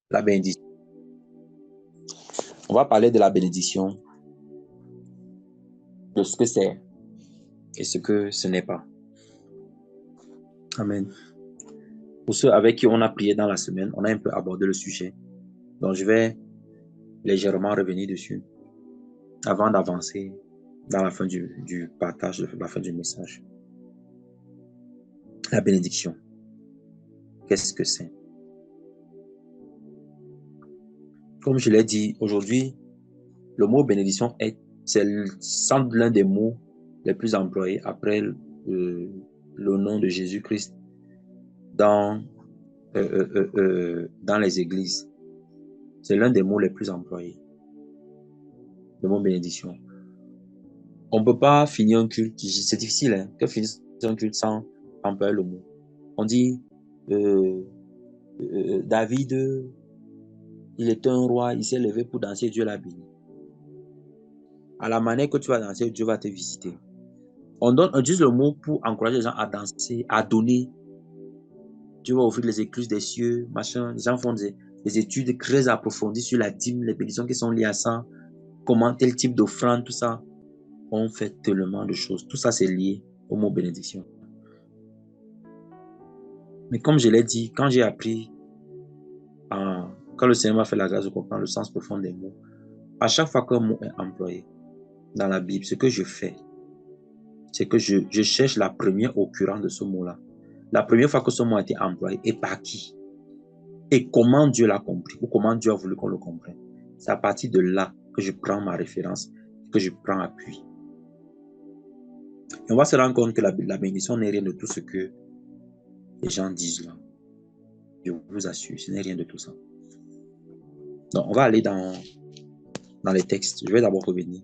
La bénédiction. On va parler de la bénédiction, de ce que c'est et ce que ce n'est pas. Amen. Pour ceux avec qui on a prié dans la semaine, on a un peu abordé le sujet. Donc, je vais légèrement revenir dessus avant d'avancer dans la fin du partage, la fin du message. La bénédiction. Qu'est-ce que c'est? Comme je l'ai dit, aujourd'hui, le mot bénédiction c'est l'un des mots les plus employés après le nom de Jésus-Christ dans les églises. C'est l'un des mots les plus employés. Le mot bénédiction. On ne peut pas finir un culte. C'est difficile, hein, que finir un culte sans employer le mot. On dit David, il était un roi, il s'est levé pour danser, Dieu l'a béni. À la manière que tu vas danser, Dieu va te visiter. On utilise le mot pour encourager les gens à danser, à donner. Dieu va ouvrir les écluses des cieux, machin. Les gens font des études très approfondies sur la dîme, les bénédictions qui sont liées à ça, comment tel type d'offrande, tout ça. On fait tellement de choses. Tout ça, c'est lié au mot bénédiction. Mais comme je l'ai dit, quand j'ai appris, quand le Seigneur m'a fait la grâce de comprendre le sens profond des mots, à chaque fois qu'un mot est employé dans la Bible, ce que je fais, c'est que je cherche la première occurrence de ce mot-là. La première fois que ce mot a été employé, et par qui? Et comment Dieu l'a compris, ou comment Dieu a voulu qu'on le comprenne. C'est à partir de là que je prends ma référence, que je prends appui. Et on va se rendre compte que la bénédiction n'est rien de tout ce que les gens disent là. Je vous assure, ce n'est rien de tout ça. Donc, on va aller dans les textes. Je vais d'abord revenir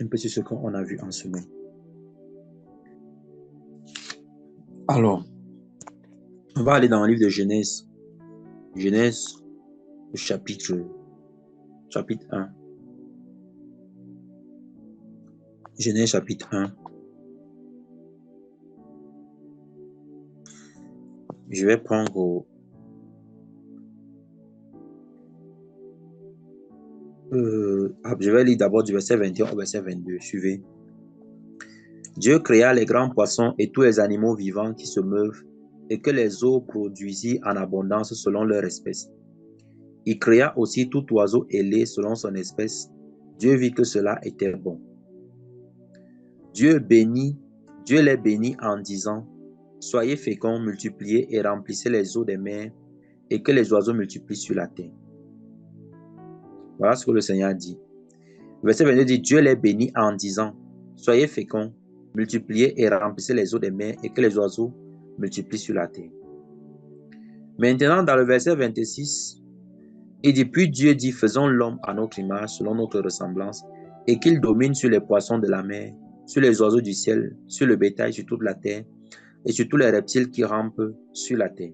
un peu sur ce qu'on a vu en semaine. Alors, on va aller dans le livre de Genèse. Genèse, chapitre 1. Genèse, chapitre 1. Je vais prendre je vais lire d'abord du verset 21 au verset 22. Suivez. Dieu créa les grands poissons et tous les animaux vivants qui se meuvent et que les eaux produisirent en abondance selon leur espèce. Il créa aussi tout oiseau ailé selon son espèce. Dieu vit que cela était bon. Dieu les bénit en disant, soyez féconds, multipliez et remplissez les eaux des mers et que les oiseaux multiplient sur la terre. Voilà ce que le Seigneur dit. Verset 22 dit, Dieu les bénit en disant, soyez féconds, multipliez et remplissez les eaux des mers et que les oiseaux multiplient sur la terre. Maintenant, dans le verset 26, il dit, puis Dieu dit, faisons l'homme à notre image, selon notre ressemblance, et qu'il domine sur les poissons de la mer, sur les oiseaux du ciel, sur le bétail, sur toute la terre, et sur tous les reptiles qui rampent sur la terre.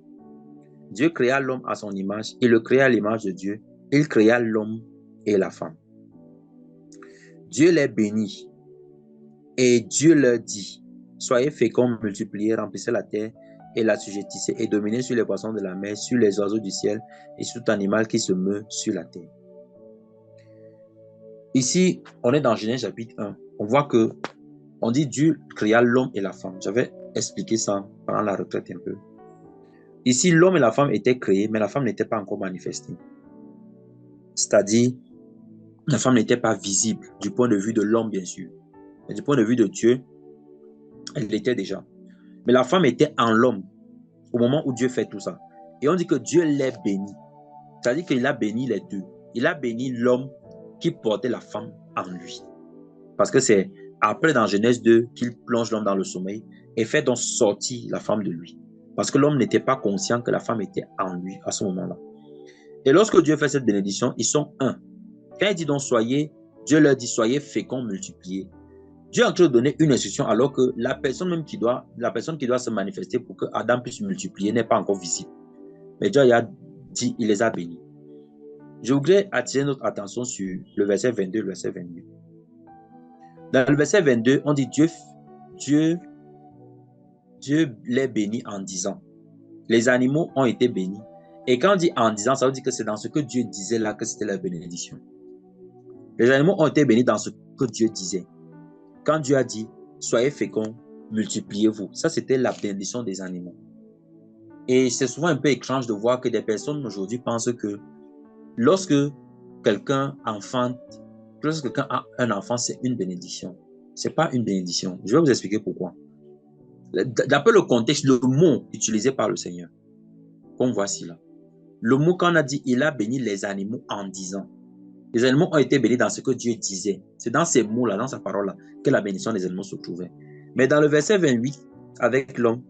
Dieu créa l'homme à son image, il le créa à l'image de Dieu, il créa l'homme et la femme. Dieu les bénit, et Dieu leur dit, soyez féconds, multipliez, remplissez la terre, et l'assujettissez, et dominez sur les poissons de la mer, sur les oiseaux du ciel, et sur tout animal qui se meut sur la terre. Ici, on est dans Genèse chapitre 1. On voit que on dit Dieu créa l'homme et la femme. J'avais expliqué ça pendant la retraite un peu. Ici, l'homme et la femme étaient créés, mais la femme n'était pas encore manifestée. C'est-à-dire, la femme n'était pas visible du point de vue de l'homme, bien sûr. Mais du point de vue de Dieu, elle l'était déjà. Mais la femme était en l'homme au moment où Dieu fait tout ça. Et on dit que Dieu les bénit. C'est-à-dire qu'il a béni les deux. Il a béni l'homme qui portait la femme en lui. Parce que c'est après dans Genèse 2 qu'il plonge l'homme dans le sommeil et fait donc sortir la femme de lui. Parce que l'homme n'était pas conscient que la femme était en lui à ce moment-là. Et lorsque Dieu fait cette bénédiction, ils sont un. Quand il dit donc soyez, Dieu leur dit soyez féconds, multipliez. Dieu est en train de donner une instruction alors que la personne qui doit se manifester pour que Adam puisse multiplier n'est pas encore visible. Mais Dieu a dit, il les a bénis. Je voudrais attirer notre attention sur le verset 22 et le verset 22. Dans le verset 22, on dit Dieu les bénit en disant, les animaux ont été bénis Et quand on dit en disant, ça veut dire que c'est dans ce que Dieu disait là que c'était la bénédiction. Les animaux ont été bénis dans ce que Dieu disait. Quand Dieu a dit, soyez féconds, multipliez-vous. Ça, c'était la bénédiction des animaux. Et c'est souvent un peu étrange de voir que des personnes aujourd'hui pensent que lorsque quelqu'un enfante, lorsque quelqu'un a un enfant, c'est une bénédiction. Ce n'est pas une bénédiction. Je vais vous expliquer pourquoi. D'après le contexte, le mot utilisé par le Seigneur, comme voici là. Le mot qu'on a dit, il a béni les animaux en disant. Les animaux ont été bénis dans ce que Dieu disait. C'est dans ces mots-là, dans sa parole-là, que la bénédiction des animaux se trouvait. Mais dans le verset 28, avec l'homme,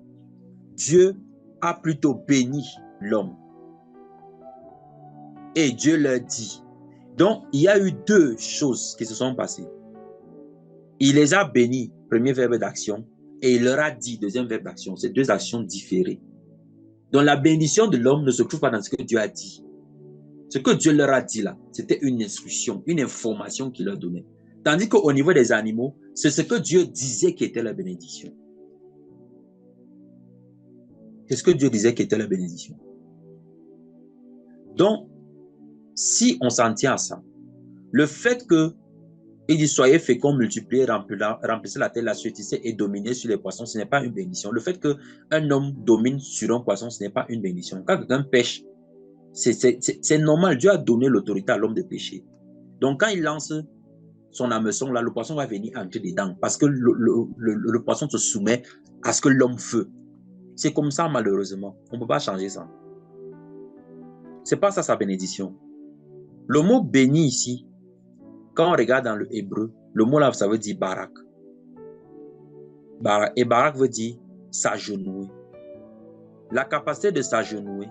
Dieu a plutôt béni l'homme. Et Dieu leur dit. Donc, il y a eu deux choses qui se sont passées. Il les a bénis, premier verbe d'action, et il leur a dit, deuxième verbe d'action. C'est deux actions différées. Donc, la bénédiction de l'homme ne se trouve pas dans ce que Dieu a dit. Ce que Dieu leur a dit là, c'était une instruction, une information qu'il leur donnait. Tandis qu'au niveau des animaux, c'est ce que Dieu disait qui était la bénédiction. C'est ce que Dieu disait qui était la bénédiction. Donc, si on s'en tient à ça, le fait que il dit soyez féconds, multipliez, remplissez la terre, la sujettissez et dominez sur les poissons, ce n'est pas une bénédiction. Le fait qu'un homme domine sur un poisson, ce n'est pas une bénédiction. Quand quelqu'un pêche, c'est normal. Dieu a donné l'autorité à l'homme de pêcher. Donc, quand il lance son hameçon, là, le poisson va venir entrer dedans parce que le poisson se soumet à ce que l'homme veut. C'est comme ça, malheureusement. On ne peut pas changer ça. Ce n'est pas ça sa bénédiction. Le mot béni ici, quand on regarde dans le hébreu, le mot là, ça veut dire barak. Et barak veut dire s'agenouiller. La capacité de s'agenouiller,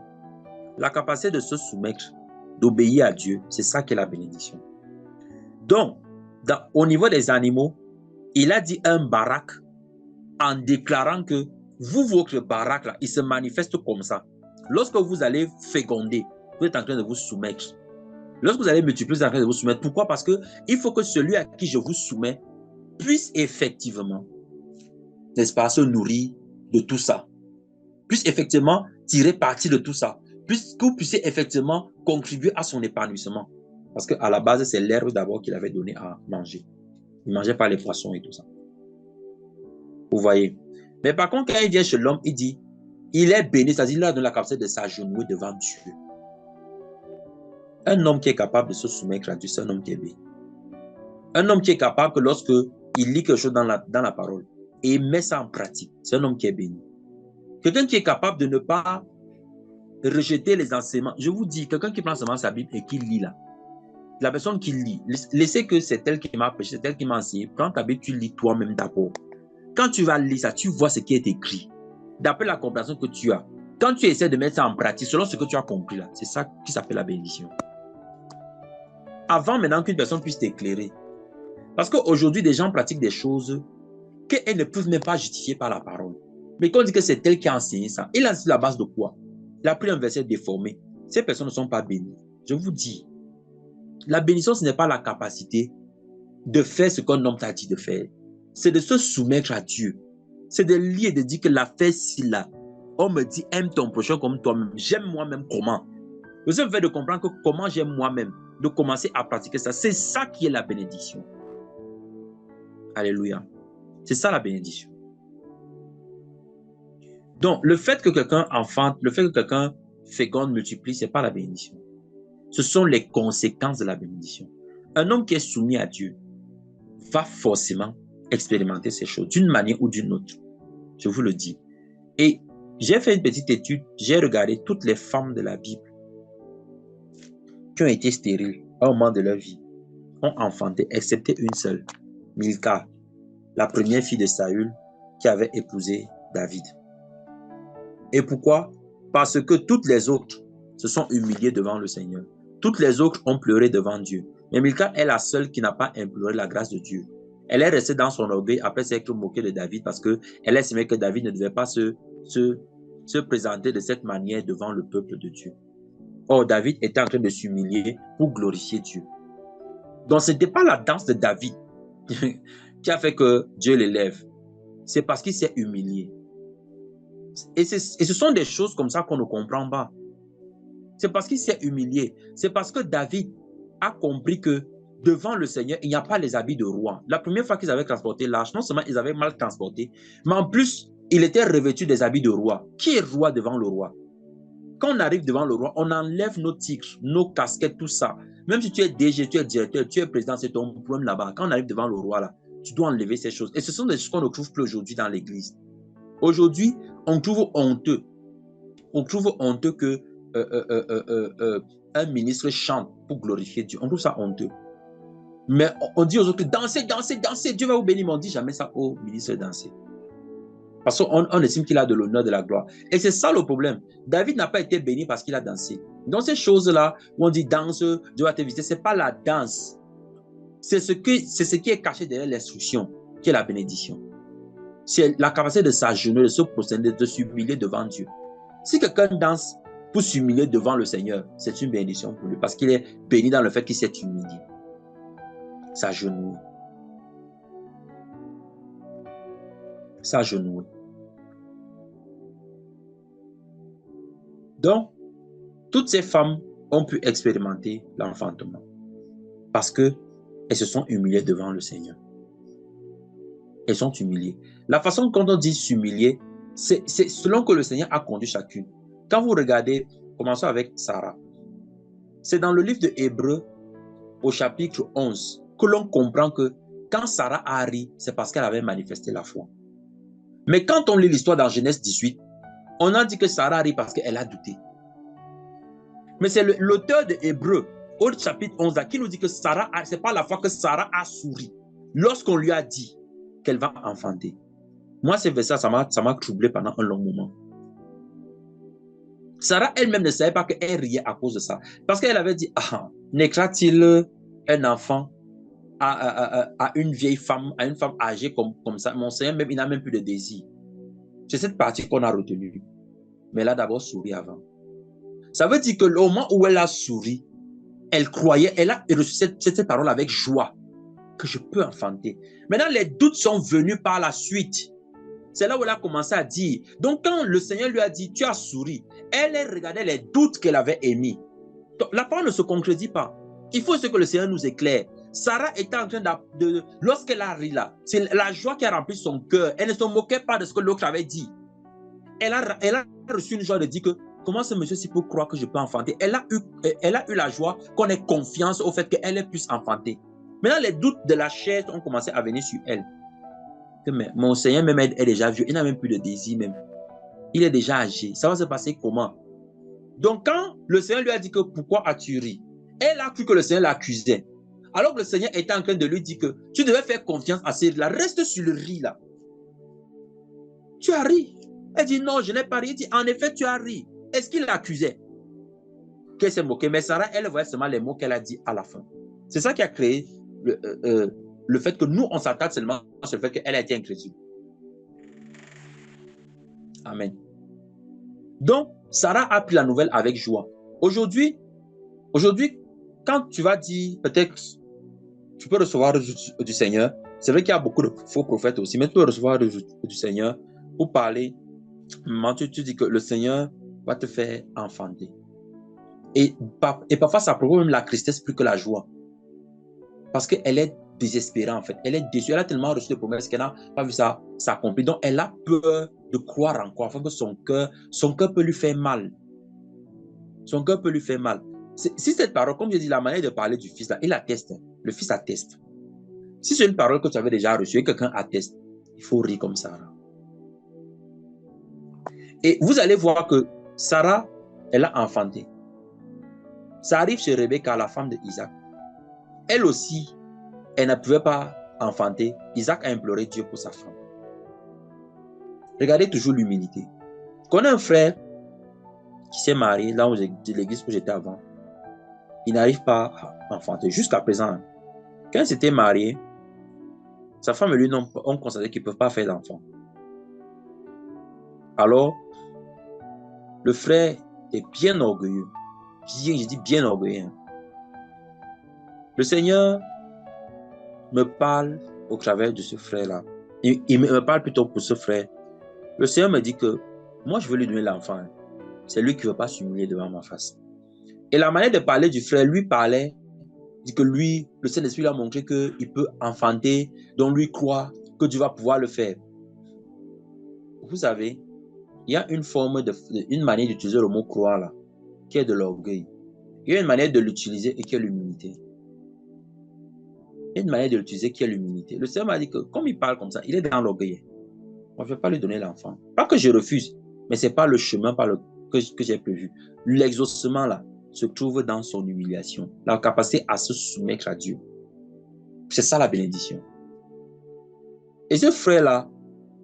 la capacité de se soumettre, d'obéir à Dieu, c'est ça qui est la bénédiction. Donc, au niveau des animaux, il a dit un barak en déclarant que vous, votre barak là, il se manifeste comme ça. Lorsque vous allez féconder, vous êtes en train de vous soumettre. Lorsque vous allez multiplier, vous êtes en train de vous soumettre. Pourquoi? Parce qu'il faut que celui à qui je vous soumets puisse effectivement, n'est-ce pas, se nourrir de tout ça. Puisse effectivement tirer parti de tout ça. Puisse que vous puissiez effectivement contribuer à son épanouissement. Parce qu'à la base, c'est l'herbe d'abord qu'il avait donné à manger. Il ne mangeait pas les poissons et tout ça. Vous voyez. Mais par contre, quand il vient chez l'homme, il dit, il est béni, c'est-à-dire il a donné la capacité de s'agenouiller devant Dieu. Un homme qui est capable de se soumettre à Dieu, c'est un homme qui est béni. Un homme qui est capable que lorsque il lit quelque chose dans la parole et il met ça en pratique, c'est un homme qui est béni. Quelqu'un qui est capable de ne pas rejeter les enseignements. Je vous dis, quelqu'un qui prend seulement sa Bible et qui lit là, la personne qui lit, laissez que c'est elle qui m'a prêché, c'est elle qui m'a enseigné. Prends ta Bible, tu lis toi-même d'abord. Quand tu vas lire ça, tu vois ce qui est écrit. D'après la compréhension que tu as, quand tu essaies de mettre ça en pratique, selon ce que tu as compris là, c'est ça qui s'appelle la bénédiction. Avant maintenant qu'une personne puisse t'éclairer. Parce qu'aujourd'hui, des gens pratiquent des choses qu'elles ne peuvent même pas justifier par la parole. Mais quand on dit que c'est elle qui a enseigné ça, il a sur la base de quoi? Il a pris un verset déformé. Ces personnes ne sont pas bénies. Je vous dis, la bénédiction, ce n'est pas la capacité de faire ce qu'un homme t'a dit de faire. C'est de se soumettre à Dieu. C'est de lire et de dire que l'affaire si là, on me dit aime ton prochain comme toi-même. J'aime moi-même comment? Le seul fait de comprendre que comment j'aime moi-même, de commencer à pratiquer ça, c'est ça qui est la bénédiction. Alléluia. C'est ça la bénédiction. Donc, le fait que quelqu'un enfante, le fait que quelqu'un féconde, multiplie, ce n'est pas la bénédiction. Ce sont les conséquences de la bénédiction. Un homme qui est soumis à Dieu va forcément expérimenter ces choses d'une manière ou d'une autre. Je vous le dis. Et j'ai fait une petite étude, j'ai regardé toutes les femmes de la Bible qui ont été stériles au moment de leur vie, ont enfanté, excepté une seule, Milka, la première fille de Saül qui avait épousé David. Et pourquoi? Parce que toutes les autres se sont humiliées devant le Seigneur. Toutes les autres ont pleuré devant Dieu. Mais Milka est la seule qui n'a pas imploré la grâce de Dieu. Elle est restée dans son orgueil après s'être moquée de David parce qu'elle estimait que David ne devait pas se présenter de cette manière devant le peuple de Dieu. Or, David était en train de s'humilier pour glorifier Dieu. Donc, ce n'était pas la danse de David qui a fait que Dieu l'élève. C'est parce qu'il s'est humilié. Et ce sont des choses comme ça qu'on ne comprend pas. C'est parce qu'il s'est humilié. C'est parce que David a compris que devant le Seigneur, il n'y a pas les habits de roi. La première fois qu'ils avaient transporté l'arche, non seulement ils avaient mal transporté, mais en plus, il était revêtu des habits de roi. Qui est roi devant le roi? Quand on arrive devant le roi, on enlève nos titres, nos casquettes, tout ça. Même si tu es DG, tu es directeur, tu es président, c'est ton problème là-bas. Quand on arrive devant le roi, là, tu dois enlever ces choses. Et ce sont des choses qu'on ne trouve plus aujourd'hui dans l'église. Aujourd'hui, on trouve honteux. On trouve honteux que un ministre chante pour glorifier Dieu. On trouve ça honteux. Mais on dit aux autres, dansez, dansez, dansez, Dieu va vous bénir. Mais on ne dit jamais ça au ministre danser. Parce qu'on estime qu'il a de l'honneur, de la gloire. Et c'est ça le problème. David n'a pas été béni parce qu'il a dansé. Dans ces choses-là, où on dit danse, Dieu va te visiter, ce n'est pas la danse. C'est ce qui est caché derrière l'instruction, qui est la bénédiction. C'est la capacité de s'agenouiller, de se prosterner, de s'humilier devant Dieu. Si quelqu'un danse pour s'humilier devant le Seigneur, c'est une bénédiction pour lui, parce qu'il est béni dans le fait qu'il s'est humilié. S'agenouiller. S'agenouiller. Donc, toutes ces femmes ont pu expérimenter l'enfantement parce qu'elles se sont humiliées devant le Seigneur. Elles sont humiliées. La façon dont on dit s'humilier, c'est selon que le Seigneur a conduit chacune. Quand vous regardez, commençons avec Sarah. C'est dans le livre de Hébreux, au chapitre 11, que l'on comprend que quand Sarah a ri, c'est parce qu'elle avait manifesté la foi. Mais quand on lit l'histoire dans Genèse 18, on a dit que Sarah rit parce qu'elle a douté. Mais c'est l'auteur de Hébreux, au chapitre 11, qui nous dit que Sarah, c'est pas la fois que Sarah a souri lorsqu'on lui a dit qu'elle va enfanter. Moi, ces versets, ça m'a troublé pendant un long moment. Sarah elle-même ne savait pas qu'elle riait à cause de ça. Parce qu'elle avait dit, naîtra-t-il un enfant à une vieille femme, à une femme âgée comme ça? Mon Seigneur, même, il n'a même plus de désir. C'est cette partie qu'on a retenue. Mais elle a d'abord souri avant. Ça veut dire que au moment où elle a souri, elle croyait, elle a reçu cette parole avec joie, que je peux enfanter. Maintenant, les doutes sont venus par la suite. C'est là où elle a commencé à dire. Donc, quand le Seigneur lui a dit, tu as souri, elle regardait les doutes qu'elle avait émis. Donc, la parole ne se concrétise pas. Il faut que le Seigneur nous éclaire. Sarah était en train lorsqu'elle a ri là, c'est la joie qui a rempli son cœur. Elle ne se moquait pas de ce que l'autre avait dit. Elle a reçu une joie de dire que comment ce monsieur-ci peut croire que je peux enfanter? Elle a eu la joie qu'on ait confiance au fait qu'elle puisse enfanter. Maintenant, les doutes de la chair ont commencé à venir sur elle. Mais mon Seigneur même est déjà vieux, il n'a même plus de désir même. Il est déjà âgé. Ça va se passer comment? Donc, quand le Seigneur lui a dit que pourquoi as-tu ri? Elle a cru que le Seigneur l'accusait. Alors que le Seigneur était en train de lui dire que tu devais faire confiance à ce riz-là. Reste sur le riz là. Tu as ri. Elle dit non, je n'ai pas ri. Il dit en effet, tu as ri. Est-ce qu'il l'accusait? Qu'elle s'est moquée. Mais Sarah, elle voyait seulement les mots qu'elle a dit à la fin. C'est ça qui a créé le fait que nous, on s'attarde seulement sur le fait qu'elle a été incrédule. Amen. Donc, Sarah a pris la nouvelle avec joie. Aujourd'hui, quand tu vas dire, peut-être, tu peux recevoir du Seigneur. C'est vrai qu'il y a beaucoup de faux prophètes aussi, mais tu peux recevoir du Seigneur pour parler. Tu dis que le Seigneur va te faire enfanter. Et parfois, ça provoque même la tristesse plus que la joie. Parce qu'elle est désespérée, en fait. Elle est déçue. Elle a tellement reçu de promesses qu'elle n'a pas vu ça s'accomplir. Donc, elle a peur de croire encore, afin que son cœur peut lui faire mal. Son cœur peut lui faire mal. Si cette parole, comme je dis, la manière de parler du Fils, là, il atteste. Le Fils atteste. Si c'est une parole que tu avais déjà reçue et que quelqu'un atteste, il faut rire comme Sarah. Et vous allez voir que Sarah, elle a enfanté. Ça arrive chez Rebecca, la femme d'Isaac. Elle aussi, elle ne pouvait pas enfanter. Isaac a imploré Dieu pour sa femme. Regardez toujours l'humilité. Qu'on a un frère qui s'est marié, là où de l'église où j'étais avant, il n'arrive pas à enfanter. Jusqu'à présent, quand il s'était marié, sa femme et lui ont constaté qu'ils ne peuvent pas faire d'enfant. Alors, le frère est bien orgueilleux. Je dis bien orgueilleux. Le Seigneur me parle au travers de ce frère-là. Il me parle plutôt pour ce frère. Le Seigneur me dit que moi, je veux lui donner l'enfant. C'est lui qui ne veut pas s'humilier devant ma face. Et la manière de parler du frère, lui parlait, dit que lui, le Saint-Esprit lui a montré qu'il peut enfanter, donc lui croit que Dieu va pouvoir le faire. Vous savez, il y a une manière d'utiliser le mot croire là, qui est de l'orgueil. Il y a une manière de l'utiliser et qui est l'humilité. Il y a une manière de l'utiliser qui est l'humilité. Le Seigneur m'a dit que comme il parle comme ça, il est dans l'orgueil. Moi, je ne vais pas lui donner l'enfant. Pas que je refuse, mais ce n'est pas le chemin que j'ai prévu. L'exaucement là se trouve dans son humiliation, la capacité à se soumettre à Dieu. C'est ça la bénédiction. Et ce frère-là,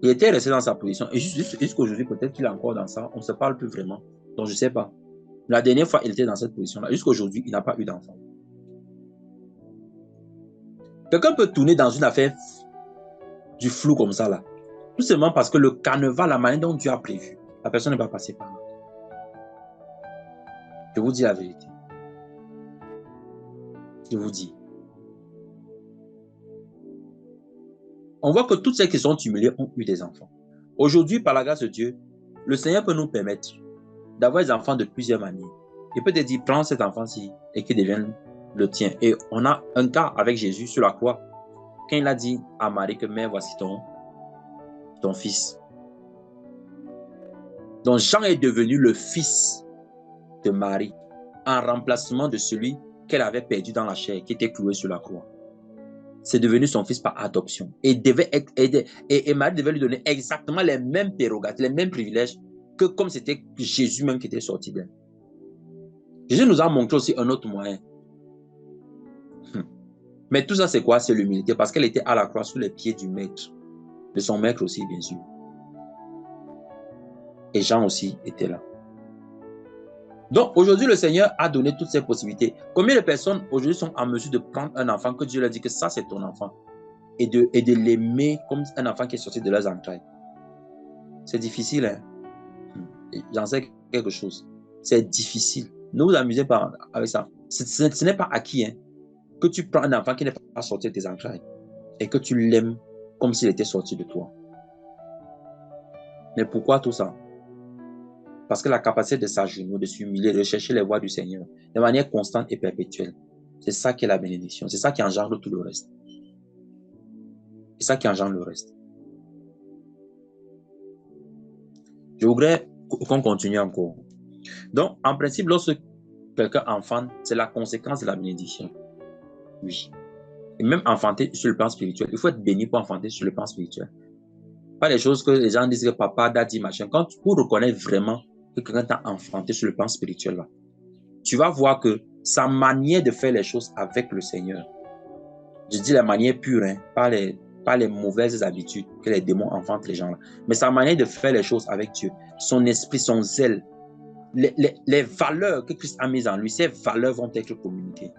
il était resté dans sa position. Et jusqu'aujourd'hui, peut-être qu'il est encore dans ça. On ne se parle plus vraiment. Donc, je ne sais pas. La dernière fois, il était dans cette position-là. Jusqu'aujourd'hui, il n'a pas eu d'enfant. Quelqu'un peut tourner dans une affaire du flou comme ça, là. Tout simplement parce que le canevas, la manière dont Dieu a prévu, la personne ne va pas passer par là. Je vous dis la vérité. Je vous dis. On voit que toutes celles qui sont humiliées ont eu des enfants. Aujourd'hui, par la grâce de Dieu, le Seigneur peut nous permettre d'avoir des enfants de plusieurs manières. Il peut te dire, prends cet enfant-ci et qu'il devienne le tien. Et on a un cas avec Jésus sur la croix. Quand il a dit à Marie que mère, voici ton fils. Donc Jean est devenu le fils de Marie en remplacement de celui qu'elle avait perdu dans la chair, qui était cloué sur la croix. C'est devenu son fils par adoption. Et Marie devait lui donner exactement les mêmes prérogatives, les mêmes privilèges que comme c'était Jésus même qui était sorti d'elle. Jésus nous a montré aussi un autre moyen. Mais tout ça, c'est quoi? C'est l'humilité, parce qu'elle était à la croix sous les pieds du maître, de son maître aussi, bien sûr. Et Jean aussi était là. Donc, aujourd'hui, le Seigneur a donné toutes ces possibilités. Combien de personnes aujourd'hui sont en mesure de prendre un enfant que Dieu leur dit que ça, c'est ton enfant, et de l'aimer comme un enfant qui est sorti de leurs entrailles? C'est difficile, hein? J'en sais quelque chose. C'est difficile. Ne vous amusez pas avec ça. Ce n'est pas acquis, hein, que tu prends un enfant qui n'est pas sorti de tes entrailles et que tu l'aimes comme s'il était sorti de toi. Mais pourquoi tout ça? Parce que la capacité de s'agenouiller, de s'humilier, de chercher les voies du Seigneur de manière constante et perpétuelle, c'est ça qui est la bénédiction. C'est ça qui engendre tout le reste. C'est ça qui engendre le reste. Je voudrais qu'on continue encore. Donc, en principe, lorsque quelqu'un enfante, c'est la conséquence de la bénédiction. Oui. Et même enfanter sur le plan spirituel. Il faut être béni pour enfanter sur le plan spirituel. Pas les choses que les gens disent que papa, daddy, machin. Quand tu reconnais vraiment que quelqu'un t'a enfanté sur le plan spirituel, là, tu vas voir que sa manière de faire les choses avec le Seigneur, je dis la manière pure, hein, pas les mauvaises habitudes que les démons enfantent les gens là, mais sa manière de faire les choses avec Dieu, son esprit, son zèle, les valeurs que Christ a mises en lui, ces valeurs vont être communiquées.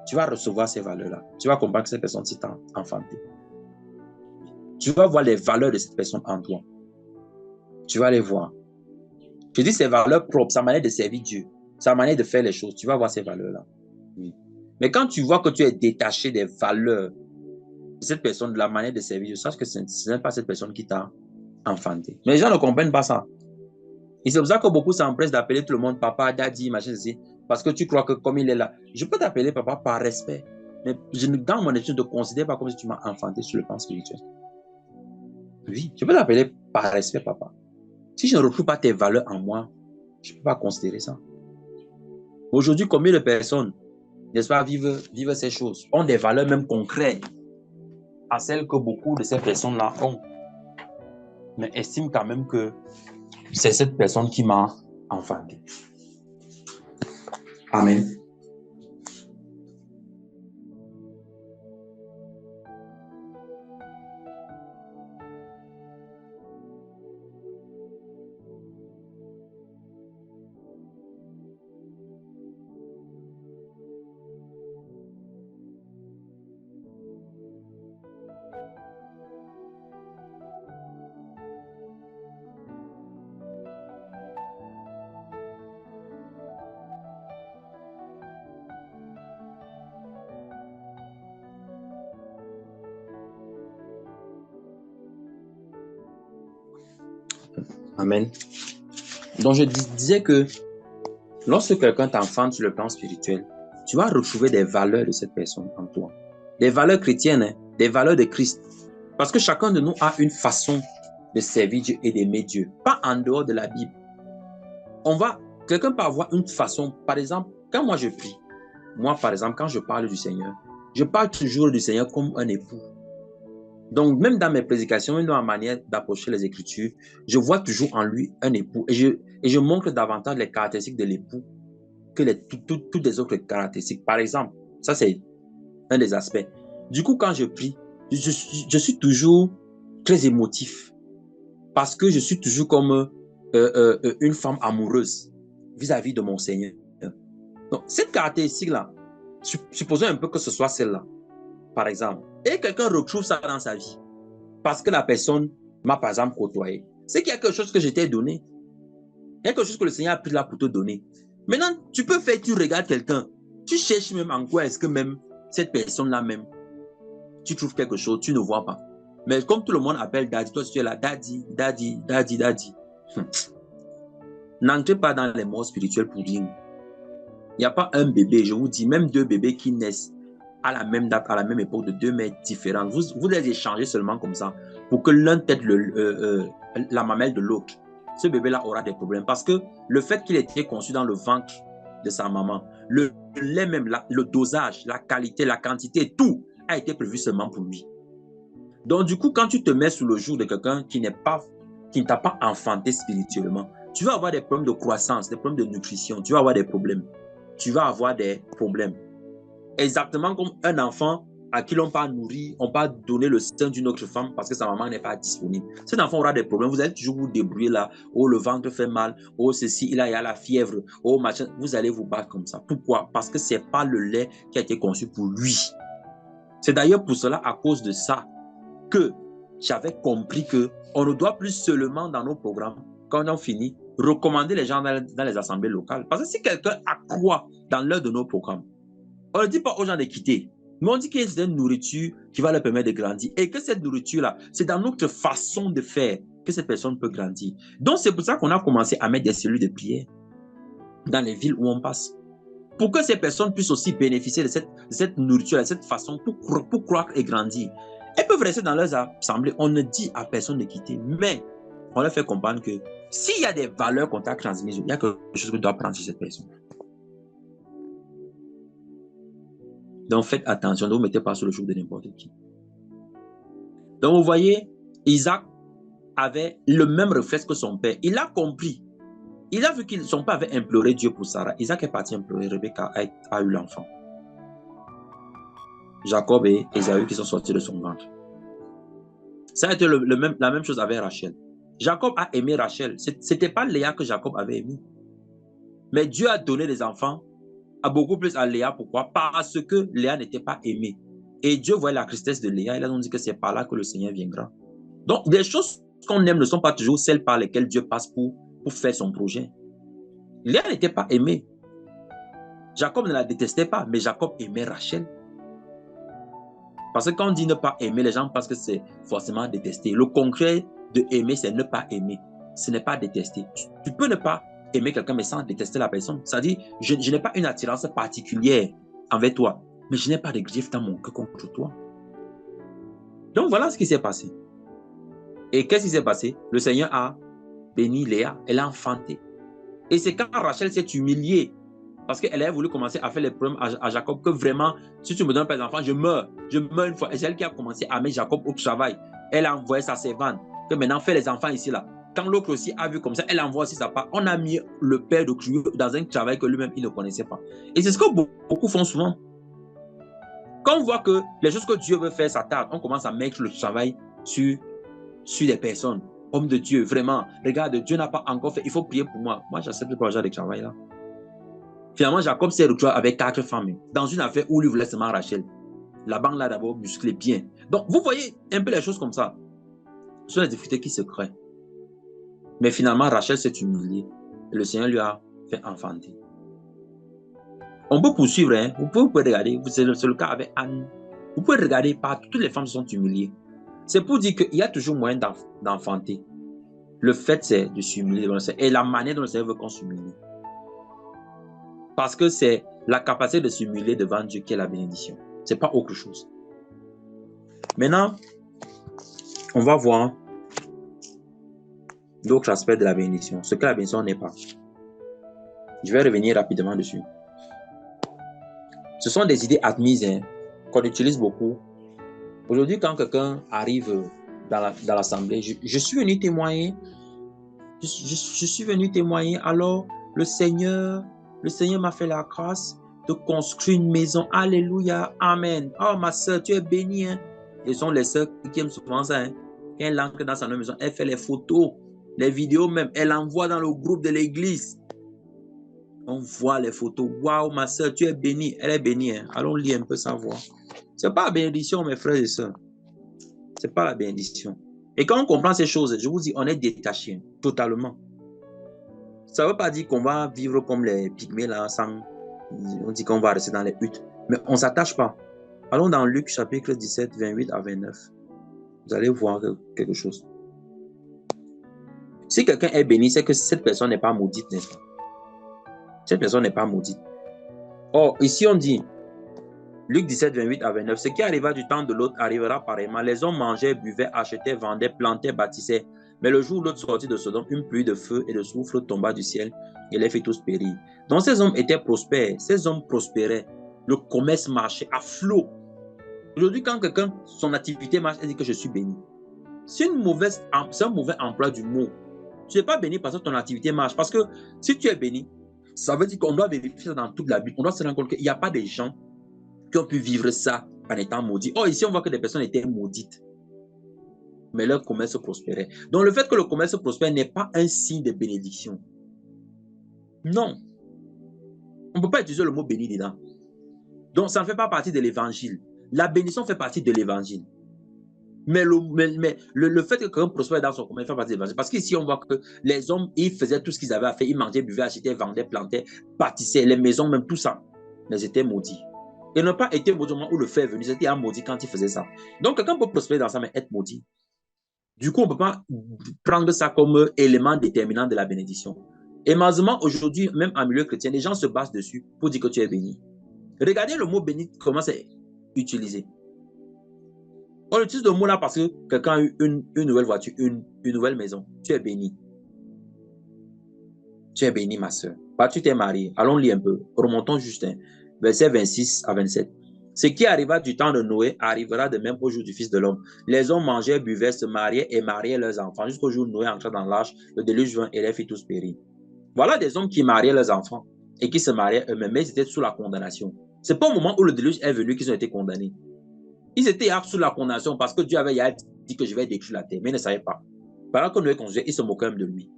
Tu vas recevoir ces valeurs-là. Tu vas comprendre que cette personne-ci t'a enfanté. Tu vas voir les valeurs de cette personne en toi. Tu vas les voir. Je dis ses valeurs propres, sa manière de servir Dieu, sa manière de faire les choses. Tu vas voir ces valeurs-là. Oui. Mais quand tu vois que tu es détaché des valeurs de cette personne, de la manière de servir Dieu, sache que ce n'est pas cette personne qui t'a enfanté. Mais les gens ne comprennent pas ça. Et c'est pour ça que beaucoup s'empressent d'appeler tout le monde papa, daddy, machin, ceci, parce que tu crois que comme il est là, je peux t'appeler papa par respect, mais dans mon étude, je ne te considère pas comme si tu m'as enfanté sur le plan spirituel. Oui, je peux t'appeler par respect, papa. Si je ne retrouve pas tes valeurs en moi, je ne peux pas considérer ça. Aujourd'hui, combien de personnes, n'est-ce pas, vivent ces choses, ont des valeurs même concrètes à celles que beaucoup de ces personnes-là ont, mais estiment quand même que c'est cette personne qui m'a enfanté. Amen. Amen. Donc je disais que Lorsque quelqu'un t'enfante sur le plan spirituel, tu vas retrouver des valeurs de cette personne en toi. Des valeurs chrétiennes, hein, des valeurs de Christ. Parce que chacun de nous a une façon de servir Dieu et d'aimer Dieu. Pas en dehors de la Bible. Quelqu'un peut avoir une façon, par exemple, quand moi je prie, moi par exemple, quand je parle du Seigneur, je parle toujours du Seigneur comme un époux. Donc, même dans mes prédications, même dans ma manière d'approcher les Écritures, je vois toujours en lui un époux. Et je montre davantage les caractéristiques de l'époux que toutes les autres caractéristiques. Par exemple, ça c'est un des aspects. Du coup, quand je prie, je suis toujours très émotif parce que je suis toujours comme une femme amoureuse vis-à-vis de mon Seigneur. Donc, cette caractéristique-là, supposons un peu que ce soit celle-là, par exemple, et quelqu'un retrouve ça dans sa vie parce que la personne m'a, par exemple, côtoyé. C'est qu'il y a quelque chose que je t'ai donné. Il y a quelque chose que le Seigneur a pris là pour te donner. Maintenant, tu peux faire, tu regardes quelqu'un, tu cherches même en quoi est-ce que même cette personne-là même, tu trouves quelque chose, tu ne vois pas. Mais comme tout le monde appelle Daddy, toi tu es là, Daddy, Daddy, Daddy, Daddy. N'entrez pas dans les morts spirituels pour rien. Il n'y a pas un bébé, je vous dis, même deux bébés qui naissent à la même date, à la même époque, de 2 mètres différents. Vous les échangez seulement comme ça pour que l'un tête la mamelle de l'autre. Ce bébé-là aura des problèmes parce que le fait qu'il ait été conçu dans le ventre de sa maman, le lait même, le dosage, la qualité, la quantité, tout a été prévu seulement pour lui. Donc du coup, quand tu te mets sous le joug de quelqu'un qui ne t'a pas enfanté spirituellement, tu vas avoir des problèmes de croissance, des problèmes de nutrition, tu vas avoir des problèmes. Tu vas avoir des problèmes. Exactement comme un enfant à qui l'on pas nourri, on pas donné le sein d'une autre femme parce que sa maman n'est pas disponible. Cet enfant aura des problèmes. Vous allez toujours vous débrouiller là. Oh, le ventre fait mal. Oh, ceci, il a la fièvre. Oh, machin. Vous allez vous battre comme ça. Pourquoi? Parce que ce n'est pas le lait qui a été conçu pour lui. C'est d'ailleurs pour cela, à cause de ça, que j'avais compris qu'on ne doit plus seulement dans nos programmes, quand on finit, recommander les gens dans les assemblées locales. Parce que si quelqu'un accroît dans l'un de nos programmes, on ne dit pas aux gens de quitter, mais on dit qu'il y a une nourriture qui va leur permettre de grandir et que cette nourriture-là, c'est dans notre façon de faire que cette personne peut grandir. Donc, c'est pour ça qu'on a commencé à mettre des cellules de prière dans les villes où on passe. Pour que ces personnes puissent aussi bénéficier de cette nourriture, de cette façon pour croître et grandir. Elles peuvent rester dans leurs assemblées. On ne dit à personne de quitter, mais on leur fait comprendre que s'il y a des valeurs qu'on t'a transmises, il y a quelque chose que tu dois prendre sur cette personne. Donc, faites attention, ne vous mettez pas sur le joug de n'importe qui. Donc, vous voyez, Isaac avait le même réflexe que son père. Il a compris. Il a vu que son père avait imploré Dieu pour Sarah. Isaac est parti implorer. Rebecca a eu l'enfant. Jacob et Ésaü qui sont sortis de son ventre. Ça a été la même chose avec Rachel. Jacob a aimé Rachel. Ce n'était pas Léa que Jacob avait aimé. Mais Dieu a donné des enfants à beaucoup plus à Léa. Pourquoi? Parce que Léa n'était pas aimée. Et Dieu voyait la tristesse de Léa. Il a dit que c'est par là que le Seigneur viendra. Donc, des choses qu'on aime ne sont pas toujours celles par lesquelles Dieu passe pour faire son projet. Léa n'était pas aimée. Jacob ne la détestait pas, mais Jacob aimait Rachel. Parce que quand on dit ne pas aimer, les gens pensent que c'est forcément détester. Le concret de aimer, c'est ne pas aimer. Ce n'est pas détester. Tu peux ne pas aimer quelqu'un, mais sans détester la personne. C'est-à-dire, je n'ai pas une attirance particulière envers toi, mais je n'ai pas de grief dans mon cœur contre toi. Donc, voilà ce qui s'est passé. Et qu'est-ce qui s'est passé? Le Seigneur a béni Léa, elle a enfanté. Et c'est quand Rachel s'est humiliée, parce qu'elle avait voulu commencer à faire les problèmes à Jacob, que vraiment, si tu me donnes pas d'enfant, je meurs une fois. Et c'est elle qui a commencé à mettre Jacob au travail. Elle a envoyé sa servante, que maintenant, fais les enfants ici, là. Quand l'autre aussi a vu comme ça, elle envoie aussi sa part. On a mis le père de Curieux dans un travail que lui-même, il ne connaissait pas. Et c'est ce que beaucoup font souvent. Quand on voit que les choses que Dieu veut faire, ça tarde, on commence à mettre le travail sur des personnes. Homme de Dieu, vraiment, regarde, Dieu n'a pas encore fait, il faut prier pour moi. Moi, j'accepte pas le genre de travail là. Finalement, Jacob s'est retrouvé avec 4 femmes dans une affaire où il voulait seulement Rachel. La banque l'a d'abord musclé bien. Donc, vous voyez un peu les choses comme ça. Ce sont les difficultés qui se créent. Mais finalement, Rachel s'est humiliée. Et le Seigneur lui a fait enfanter. On peut poursuivre, hein? Vous pouvez regarder. C'est le cas avec Anne. Vous pouvez regarder partout. Toutes les femmes sont humiliées. C'est pour dire qu'il y a toujours moyen d'enfanter. Le fait, c'est de s'humilier devant le Seigneur. Et la manière dont le Seigneur veut qu'on s'humilie. Parce que c'est la capacité de s'humilier devant Dieu qui est la bénédiction. Ce n'est pas autre chose. Maintenant, on va voir d'autres aspects de la bénédiction. Ce que la bénédiction n'est pas. Je vais revenir rapidement dessus. Ce sont des idées admises qu'on utilise beaucoup. Aujourd'hui, quand quelqu'un arrive dans l'assemblée, je suis venu témoigner. Je suis venu témoigner. Alors, le Seigneur m'a fait la grâce de construire une maison. Alléluia. Amen. Oh, ma soeur, tu es bénie. Hein? Ce sont les soeurs qui aiment souvent ça. Hein? Quand elle entre dans sa maison, elle fait les photos, les vidéos même. Elle envoie dans le groupe de l'église. On voit les photos. Waouh, ma soeur, tu es bénie. Elle est bénie. Hein? Allons lire un peu sa voix. Ce n'est pas la bénédiction, mes frères et sœurs. Ce n'est pas la bénédiction. Et quand on comprend ces choses, je vous dis, on est détaché totalement. Ça ne veut pas dire qu'on va vivre comme les pygmées là, sans... On dit qu'on va rester dans les huttes. Mais on ne s'attache pas. Allons dans Luc chapitre 17, 28 à 29. Vous allez voir quelque chose. Si quelqu'un est béni, c'est que cette personne n'est pas maudite, n'est-ce pas? Cette personne n'est pas maudite. Or, ici on dit, Luc 17, 28 à 29, ce qui arriva du temps de l'autre arrivera pareillement. Les hommes mangeaient, buvaient, achetaient, vendaient, plantaient, bâtissaient. Mais le jour où l'autre sortit de Sodome, une pluie de feu et de soufre tomba du ciel et les fit tous périr. Donc ces hommes étaient prospères, ces hommes prospéraient. Le commerce marchait à flot. Aujourd'hui, quand quelqu'un, son activité marche, elle dit que je suis béni. C'est un mauvais emploi du mot. Tu n'es pas béni parce que ton activité marche. Parce que si tu es béni, ça veut dire qu'on doit vérifier dans toute la Bible. On doit se rendre compte qu'il n'y a pas des gens qui ont pu vivre ça en étant maudits. Oh, ici, on voit que des personnes étaient maudites. Mais leur commerce prospérait. Donc, le fait que le commerce prospère n'est pas un signe de bénédiction. Non. On ne peut pas utiliser le mot béni dedans. Donc, ça ne fait pas partie de l'évangile. La bénédiction fait partie de l'évangile. Mais le fait que quelqu'un prospère dans son commerce fait partie de l'évangile. Parce qu'ici, on voit que les hommes, ils faisaient tout ce qu'ils avaient à faire. Ils mangeaient, buvaient, achetaient, vendaient, plantaient, bâtissaient, les maisons, même tout ça. Mais ils étaient maudits. Ils n'ont pas été maudits au moment où le fait est venu. C'était un maudit quand ils faisaient ça. Donc, quelqu'un peut prospérer dans ça, mais être maudit. Du coup, on ne peut pas prendre ça comme élément déterminant de la bénédiction. Et malheureusement, aujourd'hui, même en milieu chrétien, les gens se basent dessus pour dire que tu es béni. Regardez le mot béni, comment c'est utilisé. On utilise le mot là parce que quelqu'un a eu une nouvelle voiture, une nouvelle maison. Tu es béni. Tu es béni, ma soeur. Bah, tu t'es marié. Allons lire un peu. Remontons juste verset 26 à 27. Ce qui arriva du temps de Noé arrivera de même au jour du Fils de l'homme. Les hommes mangeaient, buvaient, se mariaient et mariaient leurs enfants. Jusqu'au jour où Noé entra dans l'arche, le déluge vint et les fit tous périr. Voilà des hommes qui mariaient leurs enfants et qui se mariaient eux-mêmes, mais ils étaient sous la condamnation. Ce n'est pas au moment où le déluge est venu qu'ils ont été condamnés. Ils étaient sous la condamnation parce que Dieu avait dit que je vais détruire la terre, mais ils ne savaient pas. Pendant que Noé construisait, ils se moquaient même de lui.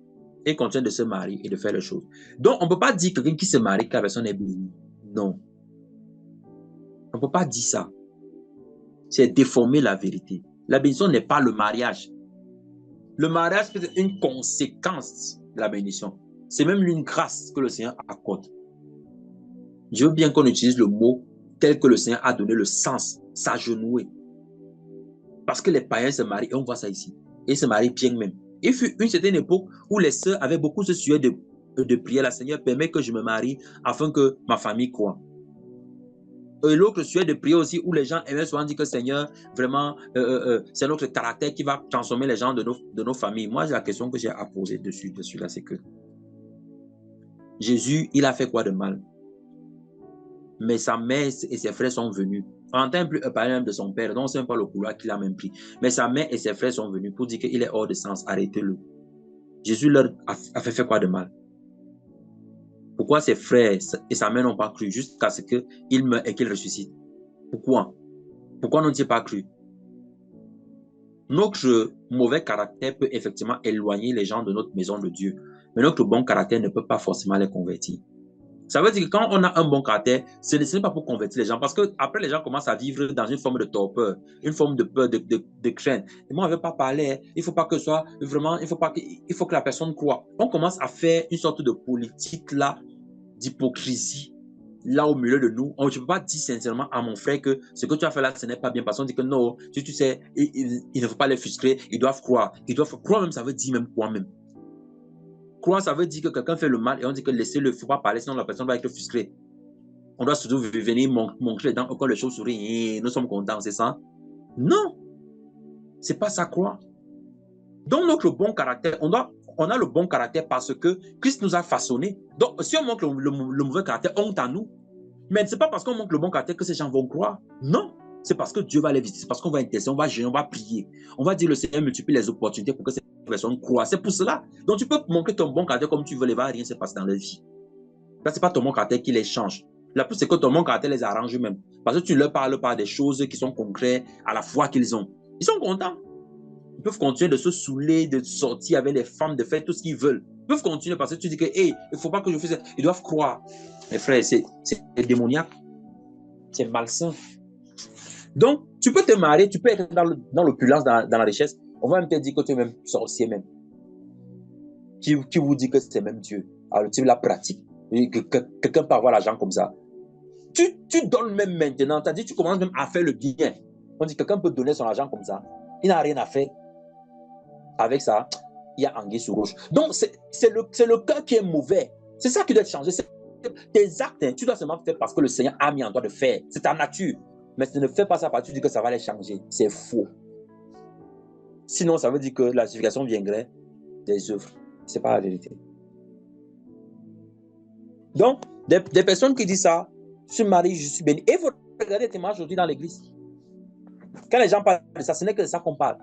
Et continuent de se marier et de faire les choses. Donc, on ne peut pas dire que quelqu'un qui se marie, que la personne est bénie. Non. On ne peut pas dire ça. C'est déformer la vérité. La bénédiction n'est pas le mariage. Le mariage peut être une conséquence de la bénédiction. C'est même une grâce que le Seigneur accorde. Je veux bien qu'on utilise le mot tel que le Seigneur a donné le sens, s'agenouiller. Parce que les païens se marient, et on voit ça ici. Et ils se marient bien même. Il fut une certaine époque où les sœurs avaient beaucoup ce sujet de prier. La Seigneur permet que je me marie afin que ma famille croie. Et l'autre sujet de prier aussi où les gens aimaient souvent dire que Seigneur, vraiment, c'est notre caractère qui va transformer les gens de nos familles. Moi, la question que j'ai à poser dessus là, c'est que Jésus, il a fait quoi de mal? Mais sa mère et ses frères sont venus. On n'entend plus parler même de son père, donc ce n'est pas le couloir qu'il a même pris. Mais sa mère et ses frères sont venus pour dire qu'il est hors de sens, arrêtez-le. Jésus leur a fait quoi de mal? Pourquoi ses frères et sa mère n'ont pas cru jusqu'à ce qu'il meure et qu'il ressuscite? Pourquoi? Pourquoi n'ont-ils pas cru? Notre mauvais caractère peut effectivement éloigner les gens de notre maison de Dieu. Mais notre bon caractère ne peut pas forcément les convertir. Ça veut dire que quand on a un bon caractère, ce n'est pas pour convertir les gens. Parce qu'après, les gens commencent à vivre dans une forme de torpeur, une forme de peur, de crainte. Et moi, on ne veut pas parler. Il ne faut pas que ce soit vraiment, il faut que la personne croie. On commence à faire une sorte de politique là, d'hypocrisie, là au milieu de nous. Je ne peux pas dire sincèrement à mon frère que ce que tu as fait là, ce n'est pas bien. Parce qu'on dit que non, tu sais, il ne faut pas les frustrer. Ils doivent croire. Ils doivent croire même, ça veut dire même quoi même. Croire, ça veut dire que quelqu'un fait le mal et on dit que laissez-le, il ne faut pas parler, sinon la personne va être frustrée. On doit surtout venir montrer les dents quand les choses sourient. Nous sommes contents, c'est ça? Non, c'est pas ça croire. Donc, notre bon caractère, on a le bon caractère parce que Christ nous a façonnés. Donc, si on montre le mauvais caractère, honte à nous. Mais ce n'est pas parce qu'on montre le bon caractère que ces gens vont croire. Non, c'est parce que Dieu va les visiter, c'est parce qu'on va intercéder, on va gérer, on va prier. On va dire le Seigneur multiplie les opportunités pour que ces personnes croient. C'est pour cela. Donc, tu peux montrer ton bon caractère comme tu veux, il ne va rien se passer dans leur vie. Là, ce n'est pas ton bon caractère qui les change. La plus, c'est que ton bon caractère les arrange eux-mêmes. Parce que tu ne leur parles pas des choses qui sont concrètes à la foi qu'ils ont. Ils sont contents. Ils peuvent continuer de se saouler, de sortir avec les femmes, de faire tout ce qu'ils veulent. Ils peuvent continuer parce que tu dis que, hey, il ne faut pas que je fasse ça. Ils doivent croire. Mes frères, c'est démoniaque. C'est malsain. Donc, tu peux te marier, tu peux être dans l'opulence, dans la richesse. On va même te dire que tu es même sorcier même. Qui vous dit que c'est même Dieu. Alors, tu la pratiques. Quelqu'un peut avoir l'argent comme ça. Tu donnes même maintenant. C'est-à-dire, tu commences même à faire le bien. On dit que quelqu'un peut donner son argent comme ça. Il n'a rien à faire. Avec ça, il y a anguille sous roche. Donc, c'est le cœur qui est mauvais. C'est ça qui doit être changé. Tes actes, hein, tu dois seulement faire parce que le Seigneur a mis en toi de faire. C'est ta nature. Mais tu ne fais pas ça parce que tu dis que ça va les changer. C'est faux. Sinon, ça veut dire que la justification viendrait des œuvres. Ce n'est pas la vérité. Donc, des personnes qui disent ça, je suis marié, je suis béni. Et vous regardez les témoignages aujourd'hui dans l'église. Quand les gens parlent de ça, ce n'est que de ça qu'on parle.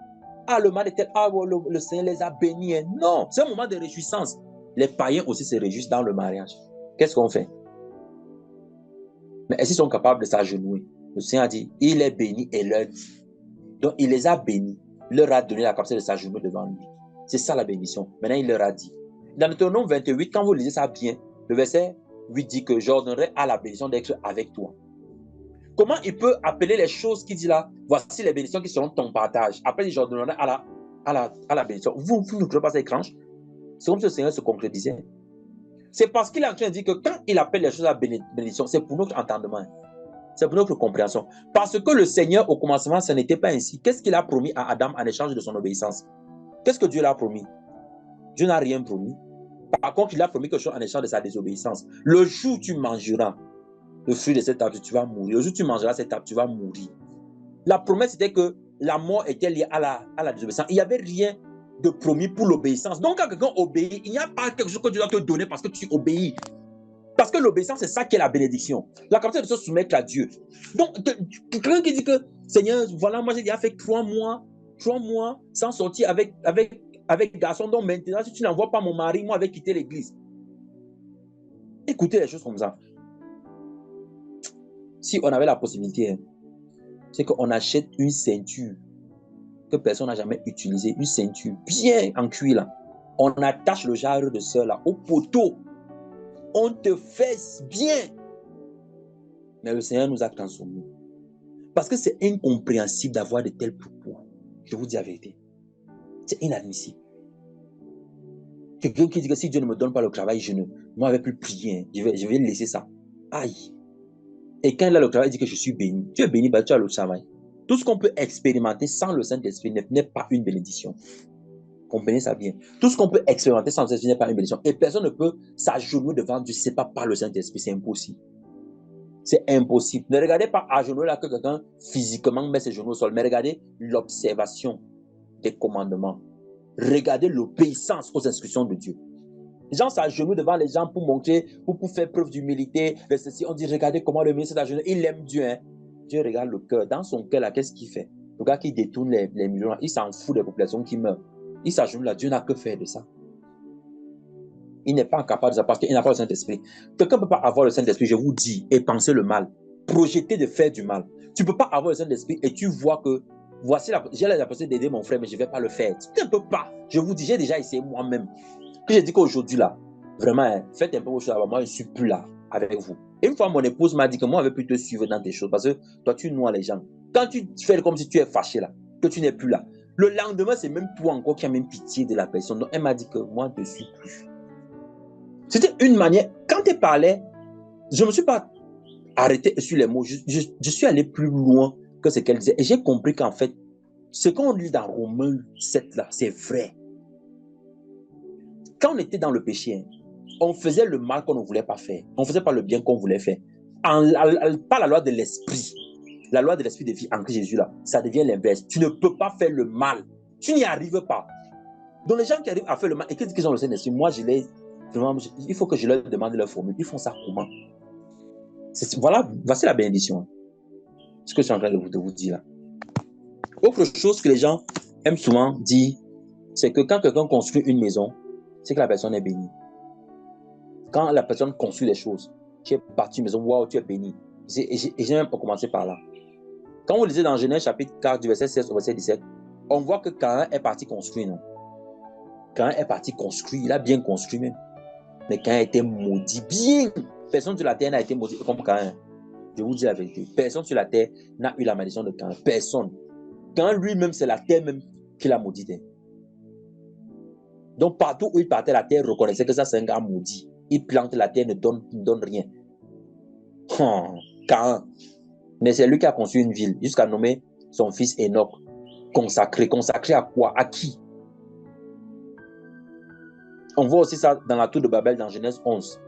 Ah, le mal est tel. Ah, le Seigneur les a bénis. Non, c'est un moment de réjouissance. Les païens aussi se réjouissent dans le mariage. Qu'est-ce qu'on fait? Mais est-ce qu'ils sont capables de s'agenouiller? Le Seigneur a dit, il est béni et leur dit. Donc, il les a bénis. Il leur a donné la capacité de s'agenouiller devant lui. C'est ça la bénédiction. Maintenant, il leur a dit. Dans Deutéronome 28, quand vous lisez ça bien, le verset 8 dit que j'ordonnerai à la bénédiction d'être avec toi. Comment il peut appeler les choses qu'il dit là? Voici les bénédictions qui seront ton partage. Après, j'ordonnerai à la bénédiction. Vous ne trouvez pas ça étrange? C'est comme si le Seigneur se concrétisait. C'est parce qu'il est en train de dire que quand il appelle les choses à bénédiction, c'est pour notre entendement. C'est pour notre compréhension. Parce que le Seigneur, au commencement, ce n'était pas ainsi. Qu'est-ce qu'il a promis à Adam en échange de son obéissance? Qu'est-ce que Dieu l'a promis? Dieu n'a rien promis. Par contre, il a promis quelque chose en échange de sa désobéissance. Le jour où tu mangeras le fruit de cette arbre, tu vas mourir. Le jour où tu mangeras cette arbre, tu vas mourir. La promesse était que la mort était liée à la désobéissance. Il n'y avait rien de promis pour l'obéissance. Donc, quand quelqu'un obéit, il n'y a pas quelque chose que Dieu doit te donner parce que tu obéis. Parce que l'obéissance, c'est ça qui est la bénédiction. La capacité de se soumettre à Dieu. Donc, quelqu'un qui dit que, Seigneur, voilà, moi j'ai déjà fait 3 mois sans sortir avec garçon. Donc maintenant, si tu n'envoies pas mon mari, moi, je vais quitter l'église. Écoutez les choses comme ça. Si on avait la possibilité, hein, c'est qu'on achète une ceinture que personne n'a jamais utilisée, une ceinture bien en cuir là. On attache le jarre de sœur là au poteau. On te fesse bien. Mais le Seigneur nous a transformés. Parce que c'est incompréhensible d'avoir de tels propos. Je vous dis la vérité. C'est inadmissible. Quelqu'un qui dit que si Dieu ne me donne pas le travail, moi, je ne vais plus prier. Je vais laisser ça. Aïe. Et quand il a le travail, il dit que je suis béni. Tu es béni, tu as le travail. Tout ce qu'on peut expérimenter sans le Saint-Esprit n'est pas une bénédiction. Comprenez ça bien. Tout ce qu'on peut expérimenter sans le Saint-Esprit n'est pas une bénédiction. Et personne ne peut s'agenouiller devant Dieu. Ce n'est pas par le Saint-Esprit. C'est impossible. C'est impossible. Ne regardez pas à genoux là que quelqu'un physiquement met ses genoux au sol, mais regardez l'observation des commandements. Regardez l'obéissance aux instructions de Dieu. Les gens s'agenouillent devant les gens pour montrer, pour faire preuve d'humilité. On dit, regardez comment le ministre s'agenouille. Il aime Dieu. Hein? Dieu regarde le cœur. Dans son cœur, là, qu'est-ce qu'il fait? Le gars qui détourne les millions, il s'en fout des populations qui meurent. Il s'agenouille là. Dieu n'a que faire de ça. Il n'est pas capable de ça parce qu'il n'a pas le Saint-Esprit. Quelqu'un ne peut pas avoir le Saint-Esprit, je vous dis, et penser le mal. Projeter de faire du mal. Tu ne peux pas avoir le Saint-Esprit et tu vois que voici j'ai la possibilité d'aider mon frère, mais je ne vais pas le faire. Tu ne peux pas. Je vous dis, j'ai déjà essayé moi-même. Puis j'ai dit qu'aujourd'hui, là, vraiment, faites un peu vos choses. Moi, je ne suis plus là avec vous. Et une fois, mon épouse m'a dit que moi, je ne vais plus te suivre dans tes choses parce que toi, tu noies les gens. Quand tu fais comme si tu es fâché là, que tu n'es plus là, le lendemain, c'est même toi encore qui as même pitié de la personne. Donc, elle m'a dit que moi, je ne suis plus. C'était une manière. Quand elle parlait, je ne me suis pas arrêté sur les mots. Je suis allé plus loin que ce qu'elle disait. Et j'ai compris qu'en fait, ce qu'on lit dans Romains 7 là, c'est vrai. Quand on était dans le péché, hein, on faisait le mal qu'on ne voulait pas faire. On ne faisait pas le bien qu'on voulait faire. Par la loi de l'esprit, la loi de l'esprit de vie en Christ Jésus, là, ça devient l'inverse. Tu ne peux pas faire le mal. Tu n'y arrives pas. Donc les gens qui arrivent à faire le mal et qui disent qu'ils ont le Saint-Esprit, moi, il faut que je leur demande leur formule. Ils font ça comment? Voilà, voici la bénédiction. Ce que je suis en train de vous dire là. Autre chose que les gens aiment souvent dire, c'est que quand quelqu'un construit une maison, c'est que la personne est bénie. Quand la personne construit des choses, tu as bâti une maison, waouh, tu es béni. Et je n'ai même pas commencé par là. Quand vous lisez dans Genèse chapitre 4, du verset 16 au verset 17, on voit que Caïn est parti construire. Non? Caïn est parti construire, il a bien construit même. Mais Caïn a été maudit bien. Personne sur la terre n'a été maudit comme Caïn. Je vous dis la vérité. Personne sur la terre n'a eu la malédiction de Caïn. Personne. Caïn lui-même, c'est la terre même qui l'a maudit. Donc partout où il partait, la terre reconnaissait que ça c'est un gars maudit. Il plante la terre, ne donne rien. Caïn. Mais c'est lui qui a construit une ville, jusqu'à nommer son fils Enoch. Consacré. Consacré à quoi? À qui? On voit aussi ça dans la tour de Babel dans Genèse 11.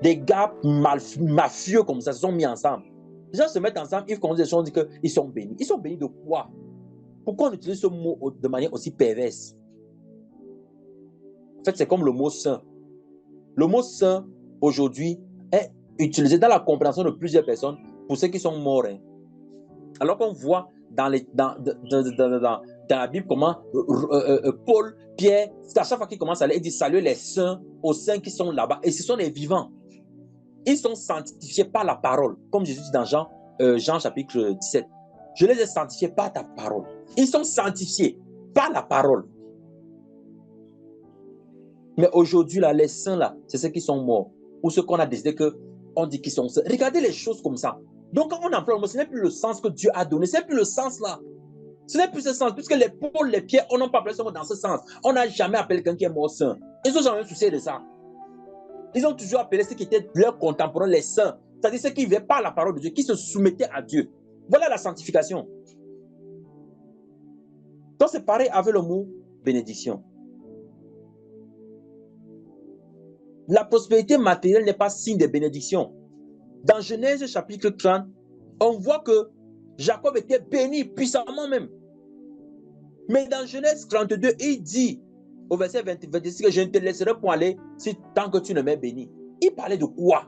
Des gars mafieux comme ça se sont mis ensemble. Les gens se mettent ensemble, ils font des choses, disent qu'ils sont bénis. Ils sont bénis de quoi? Pourquoi on utilise ce mot de manière aussi perverse? En fait, c'est comme le mot saint. Le mot saint, aujourd'hui, est utilisé dans la compréhension de plusieurs personnes pour ceux qui sont morts. Hein. Alors qu'on voit dans la Bible comment Paul, Pierre, à chaque fois qu'ils commencent à aller, ils disent saluer les saints aux saints qui sont là-bas. Et ce sont les vivants. Ils sont sanctifiés par la parole. Comme Jésus dit dans Jean chapitre 17. Je les ai sanctifiés par ta parole. Ils sont sanctifiés par la parole. Mais aujourd'hui, là, les saints, là, c'est ceux qui sont morts. Ou ceux qu'on a décidé qu'on dit qu'ils sont saints. Regardez les choses comme ça. Donc, quand on emploie le mot, ce n'est plus le sens que Dieu a donné. Ce n'est plus le sens là. Ce n'est plus ce sens. Puisque les Paul, les Pierre, on n'a pas appelé ce mot dans ce sens. On n'a jamais appelé quelqu'un qui est mort saint. Ils n'ont jamais soucié de ça. Ils ont toujours appelé ceux qui étaient leurs contemporains les saints. C'est-à-dire ceux qui vivaient par la parole de Dieu, qui se soumettaient à Dieu. Voilà la sanctification. Donc, c'est pareil avec le mot bénédiction. La prospérité matérielle n'est pas signe de bénédiction. Dans Genèse chapitre 30, on voit que Jacob était béni puissamment même. Mais dans Genèse 32, il dit au verset 26 que je ne te laisserai point aller tant que tu ne m'es béni. Il parlait de quoi?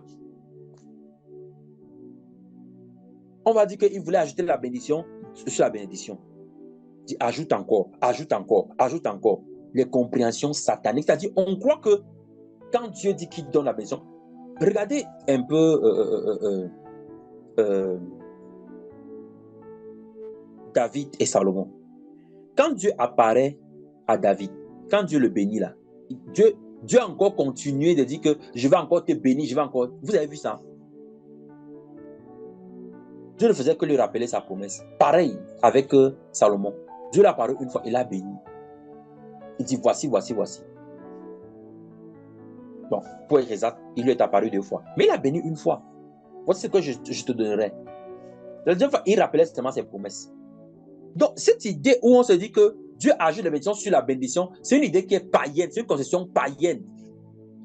On va dire qu'il voulait ajouter la bénédiction sur la bénédiction. Il dit ajoute encore, ajoute encore, ajoute encore. Les compréhensions sataniques. C'est-à-dire, on croit que quand Dieu dit qu'il donne la bénédiction, regardez un peu David et Salomon. Quand Dieu apparaît à David, quand Dieu le bénit là, Dieu a encore continué de dire que je vais encore te bénir, je vais encore... Vous avez vu ça? Dieu ne faisait que lui rappeler sa promesse. Pareil avec Salomon. Dieu l'a apparu une fois, il l'a béni. Il dit voici, voici, voici. Bon, pour être exact, il lui est apparu 2 fois. Mais il a béni une fois. Voici ce que je te donnerai. La deuxième fois, il rappelait seulement ses promesses. Donc, cette idée où on se dit que Dieu ajoute la bénédiction sur la bénédiction, c'est une idée qui est païenne, c'est une conception païenne.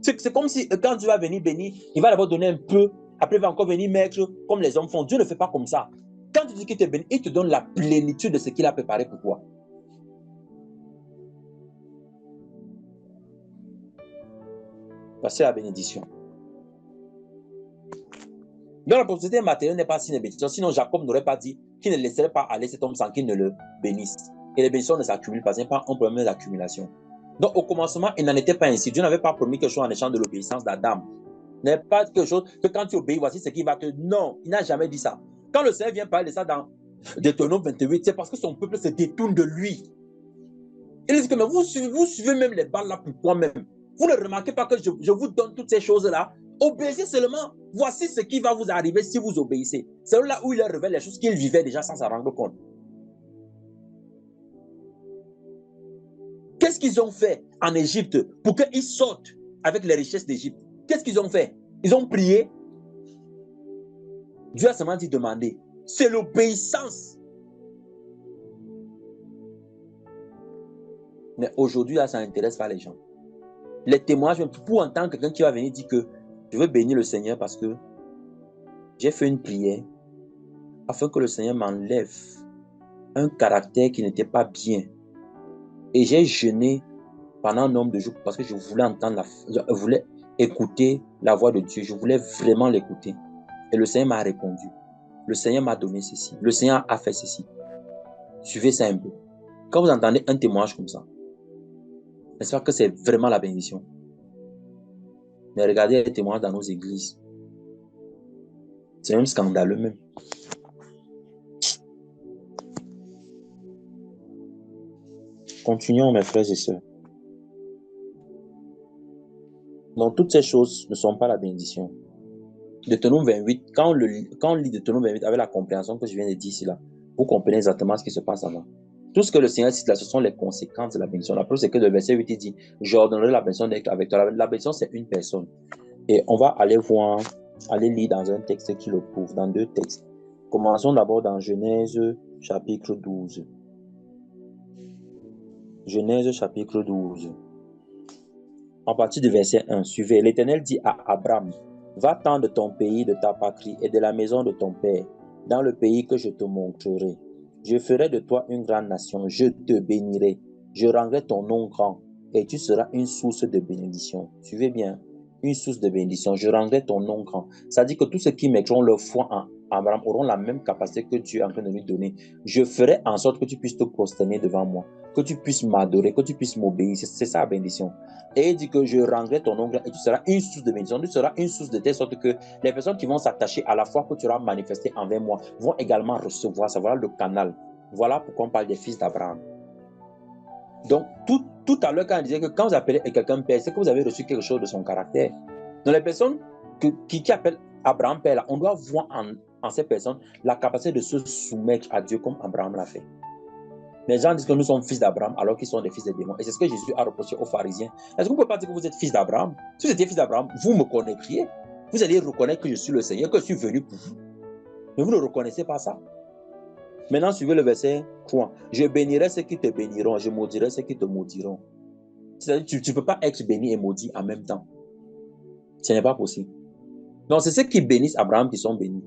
C'est comme si quand Dieu va venir bénir, il va d'abord donner un peu, après il va encore venir mettre comme les hommes font. Dieu ne fait pas comme ça. Quand tu dis qu'il te bénit, il te donne la plénitude de ce qu'il a préparé pour toi. Voici la bénédiction. Donc la prospérité matérielle n'est pas signe de bénédiction. Sinon, Jacob n'aurait pas dit qu'il ne laisserait pas aller cet homme sans qu'il ne le bénisse. Et les bénédictions ne s'accumulent pas. Ce n'est pas un problème d'accumulation. Donc au commencement, il n'en était pas ainsi. Dieu n'avait pas promis quelque chose en échange de l'obéissance d'Adam. Il n'y avait pas quelque chose que quand tu obéis, voici ce qui va te... Non, il n'a jamais dit ça. Quand le Seigneur vient parler de ça dans Deutéronome 28, c'est parce que son peuple se détourne de lui. Il dit que mais vous suivez même les balles là pourquoi même? Vous ne remarquez pas que je vous donne toutes ces choses-là? Obéissez seulement. Voici ce qui va vous arriver si vous obéissez. C'est là où il leur révèle les choses qu'il vivait déjà sans s'en rendre compte. Qu'est-ce qu'ils ont fait en Égypte pour qu'ils sortent avec les richesses d'Égypte? Qu'est-ce qu'ils ont fait? Ils ont prié. Dieu a seulement dit demander. C'est l'obéissance. Mais aujourd'hui, là, ça n'intéresse pas les gens. Les témoignages, pour entendre quelqu'un qui va venir dire que je veux bénir le Seigneur parce que j'ai fait une prière afin que le Seigneur m'enlève un caractère qui n'était pas bien. Et j'ai jeûné pendant un nombre de jours parce que je voulais entendre, je voulais écouter la voix de Dieu. Je voulais vraiment l'écouter. Et le Seigneur m'a répondu. Le Seigneur m'a donné ceci. Le Seigneur a fait ceci. Suivez ça un peu. Quand vous entendez un témoignage comme ça, j'espère que c'est vraiment la bénédiction. Mais regardez les témoignages dans nos églises. C'est même scandaleux même. Continuons, mes frères et sœurs. Donc, toutes ces choses ne sont pas la bénédiction. Deutéronome 28, quand on lit Deutéronome 28 avec la compréhension que je viens de dire ici, là, vous comprenez exactement ce qui se passe avant. Tout ce que le Seigneur cite là, ce sont les conséquences de la bénédiction. La preuve, c'est que le verset 8 il dit, j'ordonnerai la bénédiction avec toi. La bénédiction, c'est une personne. Et on va aller voir, aller lire dans un texte qui le prouve, dans deux textes. Commençons d'abord dans Genèse chapitre 12. Genèse chapitre 12. En partie du verset 1, suivez. L'Éternel dit à Abraham, va-t'en de ton pays, de ta patrie et de la maison de ton père, dans le pays que je te montrerai. Je ferai de toi une grande nation, je te bénirai, je rendrai ton nom grand et tu seras une source de bénédiction. Suivez bien, une source de bénédiction, je rendrai ton nom grand. Ça dit que tous ceux qui mettront leur foi en Abraham auront la même capacité que Dieu est en train de lui donner. Je ferai en sorte que tu puisses te prosterner devant moi, que tu puisses m'adorer, que tu puisses m'obéir. C'est ça la bénédiction. Et il dit que je rendrai ton nom grand et tu seras une source de bénédiction. Tu seras une source de telle sorte que les personnes qui vont s'attacher à la foi que tu auras manifestée envers moi vont également recevoir. Ça voilà le canal. Voilà pourquoi on parle des fils d'Abraham. Donc, tout à l'heure, quand on disait que quand vous appelez quelqu'un père, c'est que vous avez reçu quelque chose de son caractère. Donc, les personnes qui appellent Abraham père, là, on doit voir en ces personnes la capacité de se soumettre à Dieu comme Abraham l'a fait. Les gens disent que nous sommes fils d'Abraham alors qu'ils sont des fils de démons. Et c'est ce que Jésus a reproché aux pharisiens. Est-ce que vous ne pouvez pas dire que vous êtes fils d'Abraham? Si vous étiez fils d'Abraham, vous me connaîtriez. Vous allez reconnaître que je suis le Seigneur, que je suis venu pour vous. Mais vous ne reconnaissez pas ça. Maintenant, suivez le verset 3. Je bénirai ceux qui te béniront, je maudirai ceux qui te maudiront. C'est-à-dire que tu ne peux pas être béni et maudit en même temps. Ce n'est pas possible. Donc, c'est ceux qui bénissent Abraham qui sont bénis.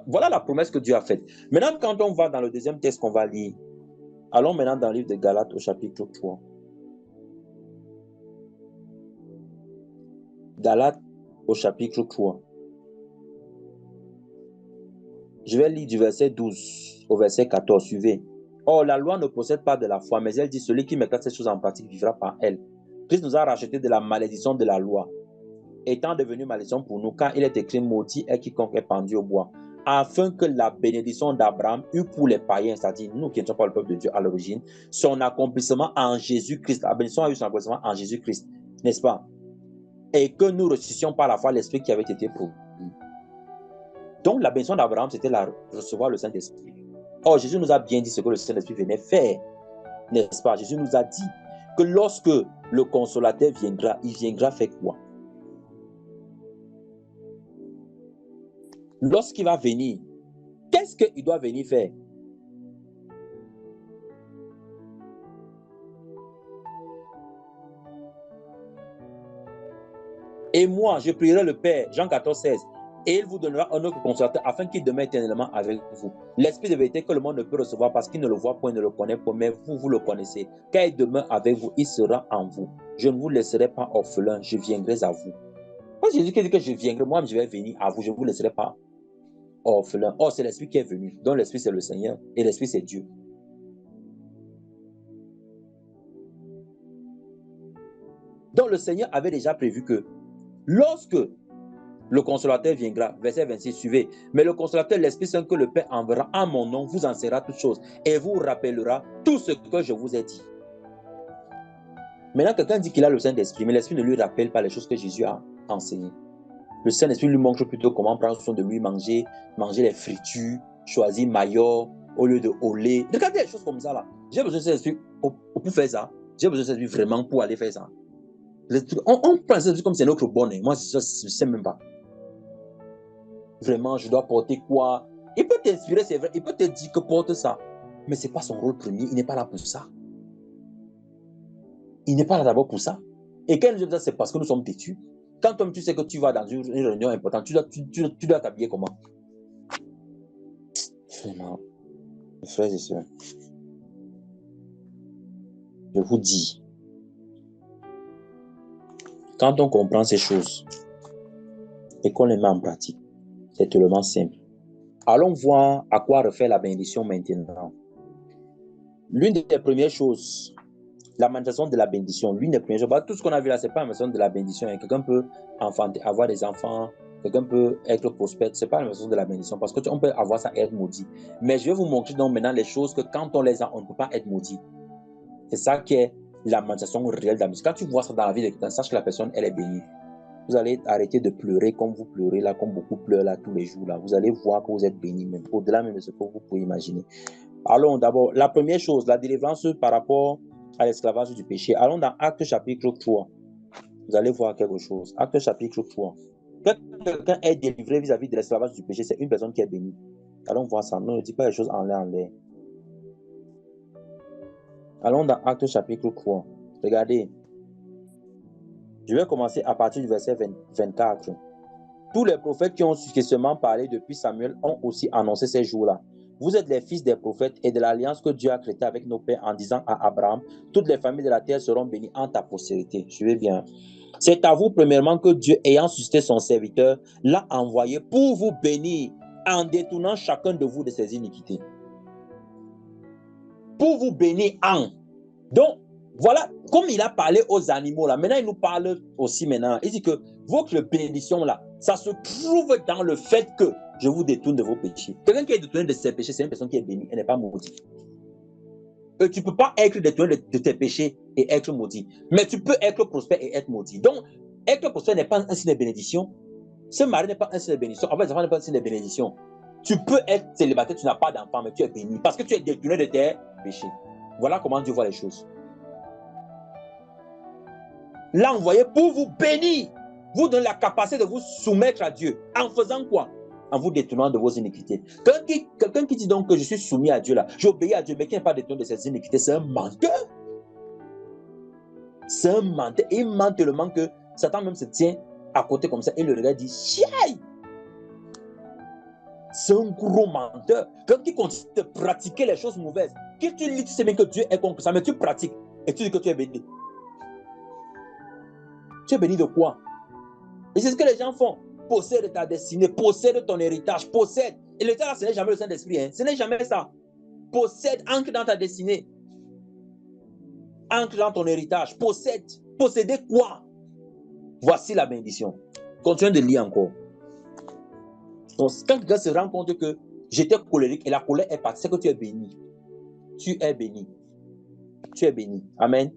Voilà la promesse que Dieu a faite. Maintenant, quand on va dans le deuxième texte qu'on va lire, allons maintenant dans le livre de Galates au chapitre 3. Galates au chapitre 3. Je vais lire du verset 12 au verset 14. Suivez. Or, la loi ne possède pas de la foi, mais elle dit, celui qui mettra ces choses en pratique vivra par elle. Christ nous a rachetés de la malédiction de la loi, étant devenu malédiction pour nous, car il est écrit, maudit est quiconque est pendu au bois, afin que la bénédiction d'Abraham eût pour les païens, c'est-à-dire nous qui ne sommes pas le peuple de Dieu à l'origine, son accomplissement en Jésus-Christ. La bénédiction a eu son accomplissement en Jésus-Christ, n'est-ce pas? Et que nous ressuscitions par la foi l'Esprit qui avait été promis. Donc la bénédiction d'Abraham, c'était recevoir le Saint-Esprit. Or, Jésus nous a bien dit ce que le Saint-Esprit venait faire, n'est-ce pas? Jésus nous a dit que lorsque le Consolateur viendra, il viendra faire quoi? Lorsqu'il va venir, qu'est-ce qu'il doit venir faire? Et moi, je prierai le Père, Jean 14, 16, et il vous donnera un autre consolateur afin qu'il demeure éternellement avec vous. L'Esprit de vérité que le monde ne peut recevoir parce qu'il ne le voit point, ne le connaît point, mais vous, vous le connaissez. Car il demeure avec vous, il sera en vous. Je ne vous laisserai pas orphelin, je viendrai à vous. Quand Jésus dit que je viendrai, moi je vais venir à vous, je ne vous laisserai pas orphelin. Or, c'est l'Esprit qui est venu. Donc, l'Esprit, c'est le Seigneur et l'Esprit, c'est Dieu. Donc, le Seigneur avait déjà prévu que lorsque le consolateur viendra, verset 26, suivez. Mais le consolateur, l'Esprit Saint que le Père enverra en mon nom, vous enseignera toutes choses et vous rappellera tout ce que je vous ai dit. Maintenant, quelqu'un dit qu'il a le Saint-Esprit, mais l'Esprit ne lui rappelle pas les choses que Jésus a enseignées. Le Saint-Esprit lui montre plutôt comment prendre soin de lui, manger les fritures, choisir maillot au lieu de olé. Regardez les choses comme ça là. J'ai besoin de Saint-Esprit pour faire ça. J'ai besoin de Saint-Esprit vraiment pour aller faire ça. On prend Saint-Esprit comme c'est notre bonne. Moi, je ne sais même pas. Vraiment, je dois porter quoi? Il peut t'inspirer, c'est vrai. Il peut te dire que porte ça. Mais ce n'est pas son rôle premier. Il n'est pas là pour ça. Il n'est pas là d'abord pour ça. Et quand nous disons ça, c'est parce que nous sommes têtus. Quand toi, tu sais que tu vas dans une réunion importante, tu dois t'habiller comment? Vraiment, mes frères et sœurs, je vous dis, quand on comprend ces choses et qu'on les met en pratique, c'est tellement simple. Allons voir à quoi refaire la bénédiction maintenant. L'une des premières choses, la manifestation de la bénédiction, l'une des premières choses, tout ce qu'on a vu là, ce n'est pas la manifestation de la bénédiction. Quelqu'un peut enfanter, avoir des enfants, quelqu'un peut être prospère, ce n'est pas la manifestation de la bénédiction, parce qu'on peut avoir ça et être maudit. Mais je vais vous montrer donc maintenant les choses que quand on les a, on ne peut pas être maudit. C'est ça qui est la manifestation réelle de la bénédiction. Quand tu vois ça dans la vie de quelqu'un, sache que la personne, elle est bénie. Vous allez arrêter de pleurer comme vous pleurez là, comme beaucoup pleurent là tous les jours là. Vous allez voir que vous êtes béni, même au-delà même de ce que vous pouvez imaginer. Allons d'abord, la première chose, la délivrance par rapport à l'esclavage du péché. Allons dans Actes chapitre 3. Vous allez voir quelque chose. Actes chapitre 3. Quand quelqu'un est délivré vis-à-vis de l'esclavage du péché, c'est une personne qui est bénie. Allons voir ça. Ne dis pas les choses en l'air. Allons dans Actes chapitre 3. Regardez. Je vais commencer à partir du verset 24. Tous les prophètes qui ont successivement parlé depuis Samuel ont aussi annoncé ces jours-là. Vous êtes les fils des prophètes et de l'alliance que Dieu a créée avec nos pères en disant à Abraham, toutes les familles de la terre seront bénies en ta postérité. Suivez bien. C'est à vous premièrement que Dieu, ayant suscité son serviteur, l'a envoyé pour vous bénir en détournant chacun de vous de ses iniquités. Pour vous bénir en. Donc, voilà, comme il a parlé aux animaux là, maintenant il nous parle aussi maintenant. Il dit que votre bénédiction là, ça se trouve dans le fait que je vous détourne de vos péchés. Quelqu'un qui est détourné de ses péchés, c'est une personne qui est bénie, elle n'est pas maudite. Tu ne peux pas être détourné de tes péchés et être maudit. Mais tu peux être prospère et être maudit. Donc, être prospère n'est pas un signe de bénédiction. Ce mari n'est pas un signe de bénédiction. Avoir des enfants n'est pas un signe de bénédiction. Tu peux être célibataire, tu n'as pas d'enfant, mais tu es béni parce que tu es détourné de tes péchés. Voilà comment Dieu voit les choses. L'a envoyé pour vous bénir, vous donner la capacité de vous soumettre à Dieu. En faisant quoi? En vous détournant de vos iniquités. Quelqu'un qui dit donc que je suis soumis à Dieu là, j'obéis à Dieu, mais qui n'est pas détourné de ses iniquités, c'est un menteur. C'est un menteur. Et il ment tellement que Satan même se tient à côté comme ça et le regarde et dit, chiaï! C'est un gros menteur. Quelqu'un qui continue de pratiquer les choses mauvaises. Qui tu lis, tu sais bien que Dieu est contre ça, mais tu pratiques et tu dis que tu es béni. Tu es béni de quoi? Et c'est ce que les gens font. Possède ta destinée, possède ton héritage, possède. Et le temps, ce n'est jamais le Saint-Esprit. Hein. Ce n'est jamais ça. Possède, ancre dans ta destinée. Ancre dans ton héritage. Possède. Posséder quoi? Voici la bénédiction. Continue de lire encore. Donc, quand quelqu'un se rend compte que j'étais colérique et la colère est partie, c'est que tu es béni. Tu es béni. Tu es béni. Amen.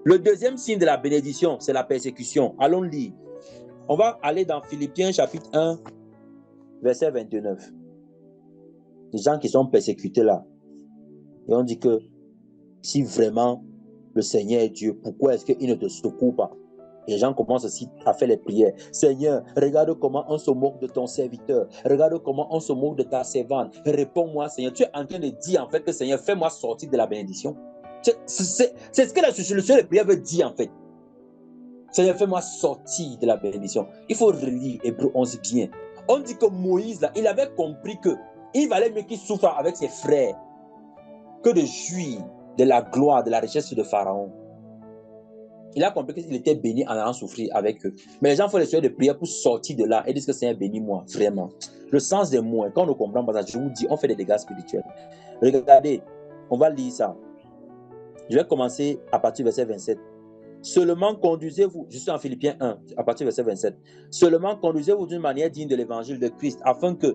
Le deuxième signe de la bénédiction, c'est la persécution. Allons lire. On va aller dans Philippiens chapitre 1, verset 29. Les gens qui sont persécutés là. Et on dit que si vraiment le Seigneur est Dieu, pourquoi est-ce qu'il ne te secoue pas? Et les gens commencent aussi à faire les prières. Seigneur, regarde comment on se moque de ton serviteur. Regarde comment on se moque de ta servante. Réponds-moi, Seigneur. Tu es en train de dire en fait que Seigneur, fais-moi sortir de la bénédiction. C'est ce que la solution de prière veut dire en fait. Seigneur, fais-moi sortir de la bénédiction. Il faut relire Hébreux 11 bien. On dit que Moïse, là, il avait compris que il valait mieux qu'il souffre avec ses frères que de jouir de la gloire, de la richesse de Pharaon. Il a compris qu'il était béni en allant souffrir avec eux. Mais les gens font les soeurs de prière pour sortir de là et disent que Seigneur, bénis-moi, vraiment. Le sens des mots, quand on ne comprend pas ça, je vous dis, on fait des dégâts spirituels. Regardez, on va lire ça. Je vais commencer à partir du verset 27. Seulement conduisez-vous, je suis en Philippiens 1, à partir du verset 27. Seulement conduisez-vous d'une manière digne de l'évangile de Christ, afin que,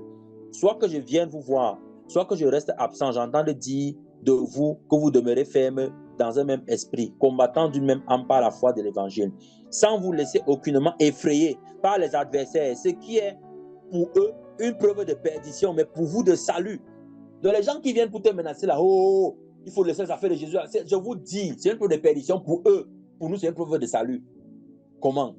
soit que je vienne vous voir, soit que je reste absent, j'entende dire de vous que vous demeurez ferme dans un même esprit, combattant d'une même âme par la foi de l'évangile, sans vous laisser aucunement effrayer par les adversaires, ce qui est pour eux une preuve de perdition, mais pour vous de salut. Donc les gens qui viennent pour te menacer là, oh, il faut laisser les affaires de Jésus. Je vous dis, c'est une preuve de perdition pour eux. Pour nous, c'est une preuve de salut. Comment?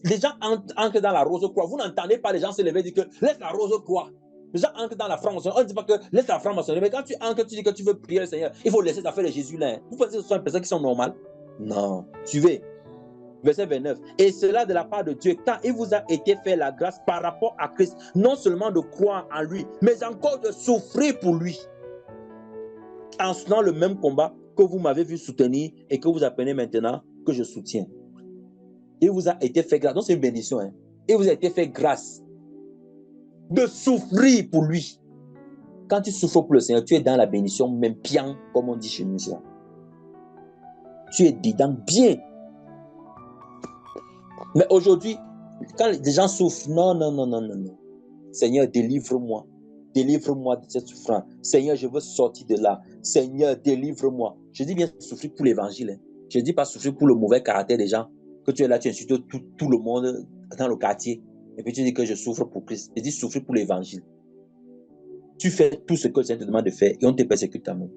Les gens entrent dans la rose croix. Vous n'entendez pas les gens se lever et dire que laisse la rose croix. Les gens entrent dans la franc-maçonnerie. On ne dit pas que laisse la franc-maçonnerie. Mais quand tu entres, tu dis que tu veux prier le Seigneur, il faut laisser les affaires de Jésus là. Vous pensez que ce sont des personnes qui sont normales? Non. Suivez. Verset 29. Et cela de la part de Dieu, quand il vous a été fait la grâce par rapport à Christ, non seulement de croire en lui, mais encore de souffrir pour lui. En soutenant le même combat que vous m'avez vu soutenir et que vous apprenez maintenant que je soutiens. Il vous a été fait grâce. Donc c'est une bénédiction. Hein. Il vous a été fait grâce de souffrir pour lui. Quand tu souffres pour le Seigneur, tu es dans la bénédiction, même bien, comme on dit chez nous. Tu es dedans bien. Mais aujourd'hui, quand les gens souffrent, non, non, non, non, non, non. Seigneur, délivre-moi. Délivre-moi de cette souffrance. Seigneur, je veux sortir de là. Seigneur, délivre-moi. Je dis bien souffrir pour l'évangile. Hein. Je ne dis pas souffrir pour le mauvais caractère des gens. Que tu es là, tu insultes tout le monde dans le quartier. Et puis tu dis que je souffre pour Christ. Je dis souffrir pour l'évangile. Tu fais tout ce que le Seigneur te demande de faire et on te persécute quand même.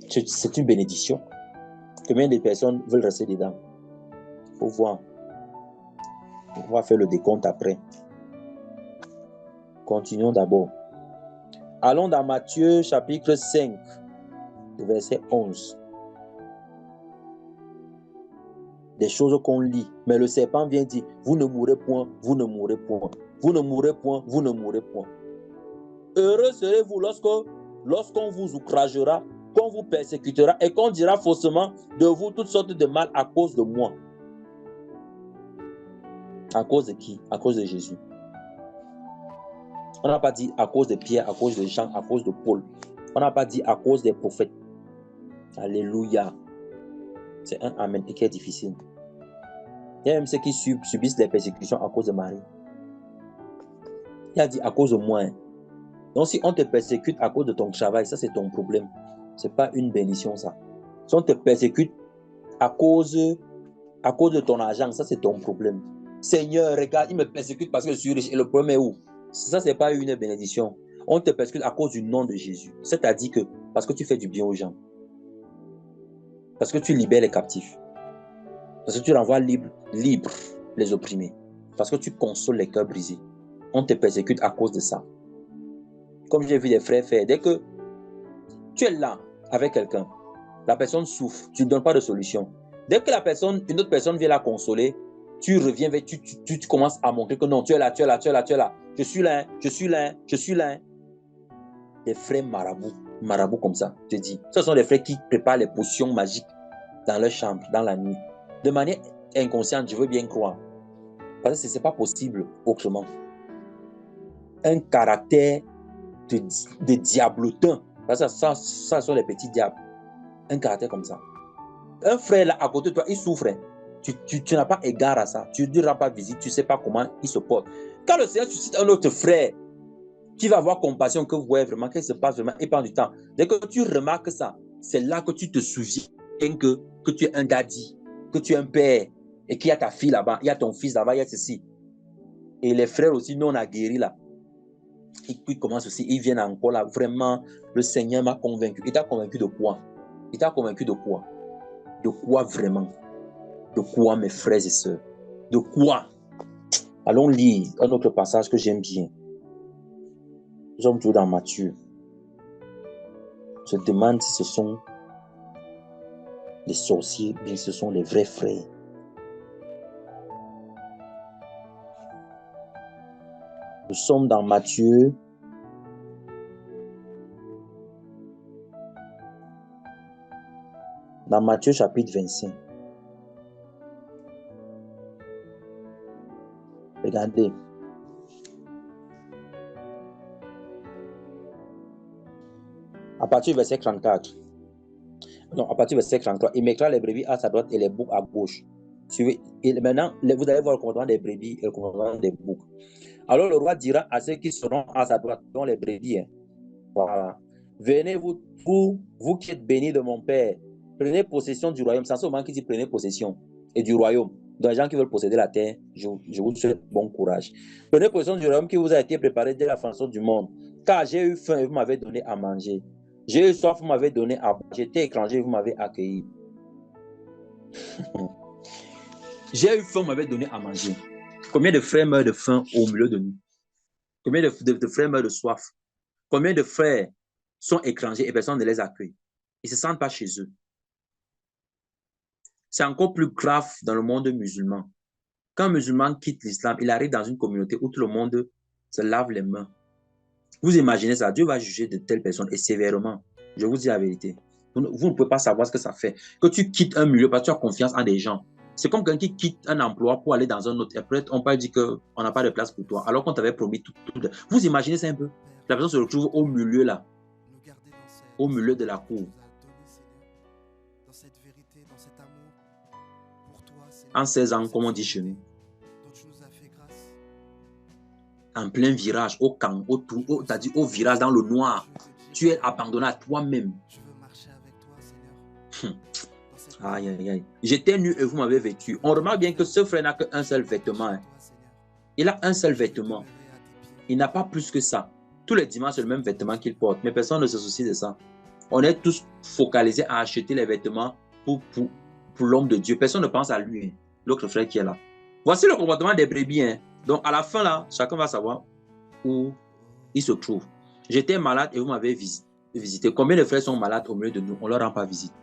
C'est une bénédiction. Combien de personnes veulent rester dedans? Il faut voir. On va faire le décompte après. Continuons d'abord. Allons dans Matthieu chapitre 5, verset 11. Des choses qu'on lit. Mais le serpent vient dire, vous ne mourrez point, vous ne mourrez point. Vous ne mourrez point, vous ne mourrez point. Heureux serez-vous lorsqu'on vous outragera, qu'on vous persécutera et qu'on dira faussement de vous toutes sortes de mal à cause de moi. À cause de qui? À cause de Jésus. On n'a pas dit à cause de Pierre, à cause de Jean, à cause de Paul. On n'a pas dit à cause des prophètes. Alléluia. C'est un amen qui est difficile. Il y a même ceux qui subissent les persécutions à cause de Marie. Il a dit à cause de moi. Hein. Donc si on te persécute à cause de ton travail, ça c'est ton problème. Ce n'est pas une bénédiction ça. Si on te persécute à cause de ton argent, ça c'est ton problème. Seigneur, regarde, il me persécute parce que je suis riche. Et le problème est où? Ça, ce n'est pas une bénédiction. On te persécute à cause du nom de Jésus. C'est-à-dire que parce que tu fais du bien aux gens. Parce que tu libères les captifs. Parce que tu renvoies libre les opprimés. Parce que tu consoles les cœurs brisés. On te persécute à cause de ça. Comme j'ai vu des frères faire, dès que tu es là avec quelqu'un, la personne souffre, tu ne donnes pas de solution. Dès que une autre personne vient la consoler, tu reviens vers, tu commences à montrer que non, tu es là, tu es là, tu es là, tu es là. Je suis là, je suis là, je suis là. Des frères marabouts comme ça, je te dis. Ce sont des frères qui préparent les potions magiques dans leur chambre, dans la nuit. De manière inconsciente, je veux bien croire. Parce que ce n'est pas possible autrement. Un caractère de diablotin. Parce que ça sont les petits diables. Un caractère comme ça. Un frère là à côté de toi, il souffre. Tu n'as pas égard à ça. Tu ne rends pas visite, tu ne sais pas comment il se porte. Quand le Seigneur suscite un autre frère qui va avoir compassion, que vous voyez vraiment, qu'il se passe vraiment, il prend du temps. Dès que tu remarques ça, c'est là que tu te souviens que tu es un daddy, que tu es un père, et qu'il y a ta fille là-bas, il y a ton fils là-bas, il y a ceci. Et les frères aussi non aguerris là, ils commencent aussi, ils viennent encore là. Vraiment, le Seigneur m'a convaincu. Il t'a convaincu de quoi? Il t'a convaincu de quoi? De quoi vraiment? De quoi, mes frères et sœurs? De quoi? Allons lire un autre passage que j'aime bien. Nous sommes toujours dans Matthieu. Je demande si ce sont les sorciers, bien ce sont les vrais frères. Nous sommes dans Matthieu. Dans Matthieu chapitre 25. Regardez. À partir du verset 34. Non, à partir du verset 33. Il mettra les brebis à sa droite et les boucs à gauche. Suivez. Et maintenant, vous allez voir le comportement des brebis et le comportement des boucs. Alors le roi dira à ceux qui seront à sa droite, dont les brebis. Hein. Voilà. Venez vous qui êtes bénis de mon Père. Prenez possession du royaume. C'est en ce moment qu'il dit prenez possession et du royaume. Donc les gens qui veulent posséder la terre, je vous souhaite bon courage. Prenez possession du royaume qui vous a été préparé dès la fondation du monde. Car j'ai eu faim et vous m'avez donné à manger. J'ai eu soif, vous m'avez donné à boire. J'étais étranger et vous m'avez accueilli. J'ai eu faim, vous m'avez donné à manger. Combien de frères meurent de faim au milieu de nous? Combien de frères meurent de soif? Combien de frères sont étrangers et personne ne les accueille? Ils ne se sentent pas chez eux. C'est encore plus grave dans le monde musulman. Quand un musulman quitte l'islam, il arrive dans une communauté où tout le monde se lave les mains. Vous imaginez ça, Dieu va juger de telles personnes et sévèrement. Je vous dis la vérité. Vous ne pouvez pas savoir ce que ça fait. Que tu quittes un milieu parce que tu as confiance en des gens. C'est comme quelqu'un qui quitte un emploi pour aller dans un autre. Et après, on peut dire qu'on n'a pas de place pour toi, alors qu'on t'avait promis tout. Vous imaginez ça un peu? La personne se retrouve au milieu là, au milieu de la cour. En 16 ans, comme on dit chez nous. En plein virage, au camp, au virage dans le noir. Tu es abandonné à toi-même. Aïe, aïe, aïe. J'étais nu et vous m'avez vêtu. On remarque bien que ce frère n'a qu'un seul vêtement. Hein. Il a un seul vêtement. Il n'a pas plus que ça. Tous les dimanches, c'est le même vêtement qu'il porte. Mais personne ne se soucie de ça. On est tous focalisés à acheter les vêtements pour l'homme de Dieu. Personne ne pense à lui. Hein. L'autre frère qui est là. Voici le comportement des brebis. Hein. Donc, à la fin, là, chacun va savoir où il se trouve. J'étais malade et vous m'avez visité. Combien de frères sont malades au milieu de nous? On ne leur rend pas visite.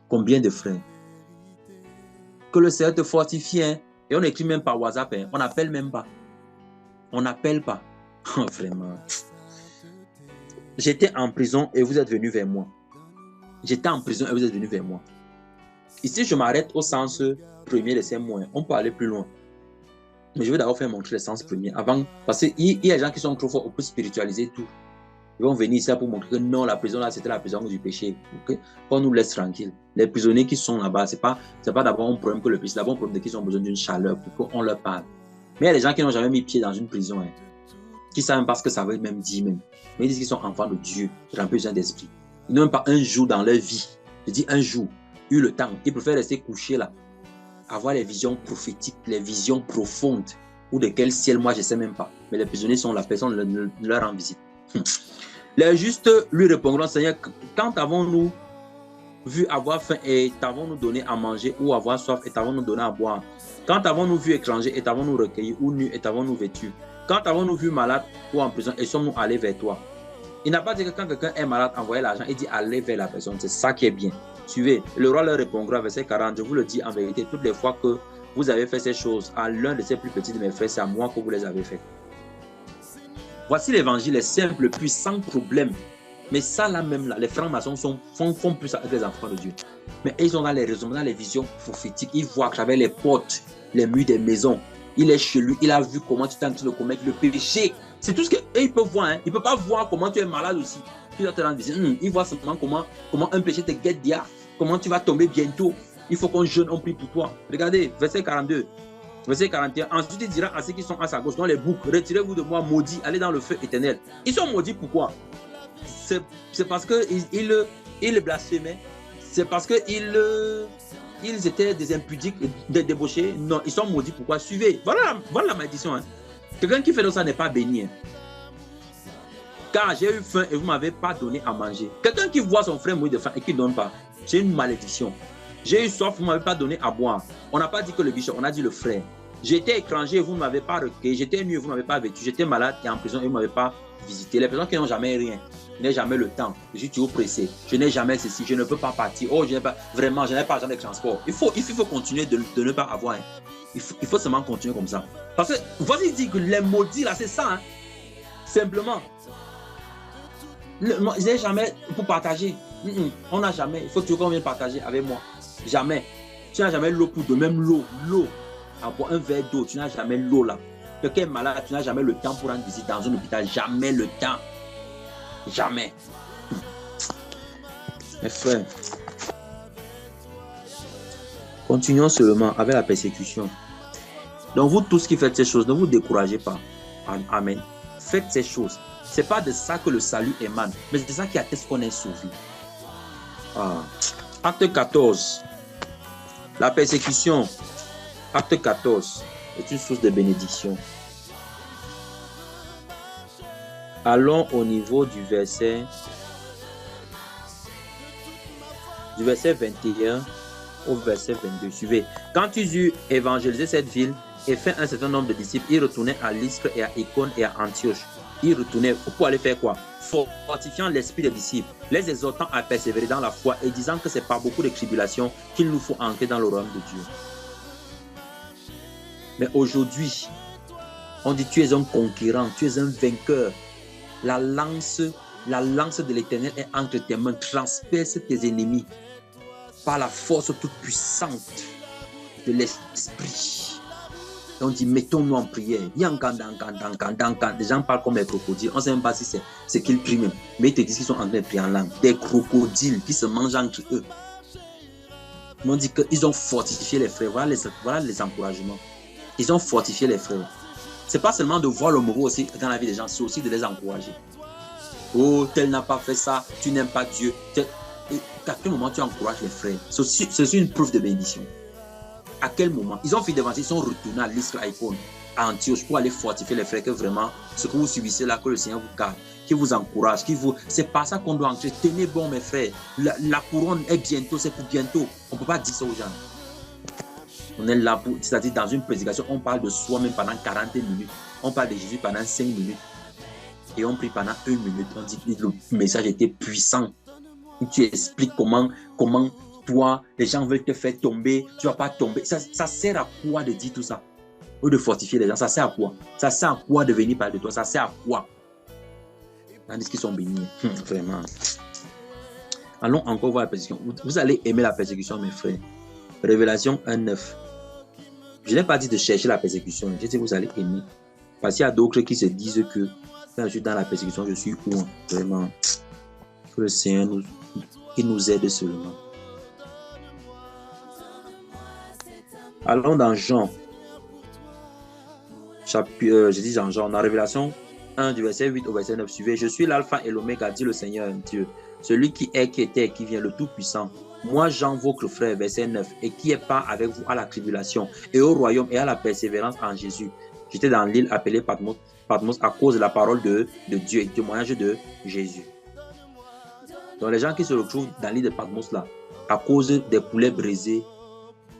Combien de frères? Que le Seigneur te fortifie. Hein? Et on n'écrit même pas WhatsApp. Hein? On n'appelle même pas. On n'appelle pas. Oh, vraiment. J'étais en prison et vous êtes venu vers moi. J'étais en prison et vous êtes venu vers moi. Ici, je m'arrête au sens premier de ces mots. On peut aller plus loin. Mais je vais d'abord faire montrer le sens premier. Avant, parce qu'il y a des gens qui sont trop forts pour spiritualiser tout. Ils vont venir ici pour montrer que non, la prison là, c'était la prison du péché. Okay? On nous laisse tranquille. Les prisonniers qui sont là-bas, ce n'est pas d'abord un problème que le péché, c'est d'abord un problème qu'ils ont besoin d'une chaleur pour qu'on leur parle. Mais il y a des gens qui n'ont jamais mis pied dans une prison, hein, qui ne savent même pas ce que ça veut même dire même. Mais ils disent qu'ils sont enfants de Dieu, remplis d'esprit. Ils n'ont même pas un jour dans leur vie, je dis un jour, eu le temps. Ils préfèrent rester couchés là, avoir les visions prophétiques, les visions profondes, ou de quel ciel, moi je ne sais même pas. Mais les prisonniers sont là, personne ne leur rend visite. Les justes lui répondront, Seigneur, quand avons-nous vu avoir faim et t'avons-nous donné à manger, ou avoir soif et t'avons-nous donné à boire? Quand avons-nous vu étranger et t'avons-nous recueilli, ou nu et t'avons-nous vêtu? Quand avons-nous vu malade ou en prison et sommes-nous allés vers toi? Il n'a pas dit que quand quelqu'un est malade, envoyez l'argent, il dit allez vers la personne. C'est ça qui est bien. Suivez. Le roi leur répondra, verset 40, je vous le dis en vérité, toutes les fois que vous avez fait ces choses à l'un de ces plus petits de mes frères, c'est à moi que vous les avez fait. Voici l'évangile, est simple, puissant, problème. Mais ça là même, là, les francs-maçons font plus avec les enfants de Dieu. Mais ils ont dans les raisons, dans les visions prophétiques. Ils voient que j'avais les portes, les murs des maisons. Il est chez lui, il a vu comment tu es en train de commettre le péché. C'est tout ce qu'ils peuvent voir. Hein. Ils ne peuvent pas voir comment tu es malade aussi. Tu dois te rendre visite. Ils voient simplement comment un péché te guette d'hier. Comment tu vas tomber bientôt. Il faut qu'on jeûne, on prie pour toi. Regardez, verset 42. Verset 41. Ensuite, il dira à ceux qui sont à sa gauche, dans les boucs, retirez-vous de moi, maudits, allez dans le feu éternel. Ils sont maudits pourquoi? C'est parce qu'ils blasphémaient. C'est parce qu'ils étaient des impudiques, des débauchés. Non, ils sont maudits pourquoi? Suivez. Voilà la malédiction. Hein. Quelqu'un qui fait ça n'est pas béni. Hein. Car j'ai eu faim et vous ne m'avez pas donné à manger. Quelqu'un qui voit son frère mourir de faim et qui ne donne pas, c'est une malédiction. J'ai eu soif, vous ne m'avez pas donné à boire. On n'a pas dit que le bishop, on a dit le frère. J'étais étranger et vous ne m'avez pas recueilli. J'étais nu et vous ne m'avez pas vêtu. J'étais malade et en prison et vous ne m'avez pas visité. Les personnes qui n'ont jamais rien, je n'ai jamais le temps. Je suis toujours pressé. Je n'ai jamais ceci. Je ne peux pas partir. Oh, je n'ai pas vraiment, je n'ai pas l'argent de transport. Il faut continuer de ne pas avoir. Hein. Il faut seulement continuer comme ça. Parce que, voici dit que les maudits là, c'est ça. Hein. Simplement. Je n'ai jamais pour partager. On n'a jamais. Il faut toujours qu'on vienne partager avec moi. Jamais. Tu n'as jamais l'eau pour de même l'eau. À boire un verre d'eau, tu n'as jamais l'eau là. Quelqu'un est malade, tu n'as jamais le temps pour rendre visite dans un hôpital. Jamais le temps. Jamais. Mes frères, continuons seulement avec la persécution. Donc vous tous qui faites ces choses, ne vous découragez pas. Amen. Faites ces choses. Ce n'est pas de ça que le salut émane, mais c'est de ça qui atteste qu'on est sauvé. Acte 14. La persécution. Acte 14 est une source de bénédiction. Allons au niveau du verset 21 au verset 22. Suivez. Quand ils eurent évangélisé cette ville et fait un certain nombre de disciples, ils retournaient à Lystre et à Icône et à Antioche. Ils retournaient pour aller faire quoi? Fortifiant l'esprit des disciples, les exhortant à persévérer dans la foi et disant que c'est par beaucoup de tribulations qu'il nous faut entrer dans le royaume de Dieu. Mais aujourd'hui, on dit tu es un conquérant, tu es un vainqueur. La lance de l'Éternel est entre tes mains, transperce tes ennemis par la force toute puissante de l'esprit. On dit, mettons-nous en prière. Les gens parlent comme des crocodiles. On ne sait même pas si c'est ce qu'ils prient même. Mais ils te disent qu'ils sont en train de prier en langue. Des crocodiles qui se mangent entre eux. On dit qu'ils ont fortifié les frères. Voilà les encouragements. Ils ont fortifié les frères. Ce n'est pas seulement de voir le mauvais aussi dans la vie des gens, c'est aussi de les encourager. Oh, tel n'a pas fait ça, tu n'aimes pas Dieu. À quel moment tu encourages les frères? C'est une preuve de bénédiction. À quel moment? Ils ont fait d'avancer, ils sont retournés à l'Israël iPhone, à Antioche, pour aller fortifier les frères, que vraiment, ce que vous subissez là, que le Seigneur vous garde, qui vous encourage, c'est pas ça qu'on doit entrer. Tenez bon, mes frères. La couronne est bientôt, c'est pour bientôt. On ne peut pas dire ça aux gens. On est là pour, c'est-à-dire dans une prédication, on parle de soi-même pendant 40 minutes. On parle de Jésus pendant 5 minutes. Et on prie pendant 1 minute. On dit que le message était puissant. Tu expliques comment toi, les gens veulent te faire tomber, tu ne vas pas tomber. Ça sert à quoi de dire tout ça? Ou de fortifier les gens, ça sert à quoi? Ça sert à quoi de venir parler de toi? Ça sert à quoi? Tandis qu'ils sont bénis. Vraiment. Allons encore voir la persécution. Vous allez aimer la persécution, mes frères. Révélation 1:9. Je n'ai pas dit de chercher la persécution. Je dis que vous allez aimer. Parce qu'il y a d'autres qui se disent que quand je suis dans la persécution, je suis où? Vraiment. Que le Seigneur nous aide seulement. Allons dans Jean. Je dis Jean, dans Révélation 1 du verset 8 au verset 9. Suivez. Je suis l'alpha et l'oméga, dit le Seigneur Dieu. Celui qui est, qui était, qui vient, le Tout-Puissant. Moi, Jean, votre frère, verset 9, et qui est pas avec vous à la tribulation et au royaume et à la persévérance en Jésus. J'étais dans l'île appelée Patmos à cause de la parole de Dieu et du témoignage de Jésus. Donc, les gens qui se retrouvent dans l'île de Patmos là, à cause des poulets brisés,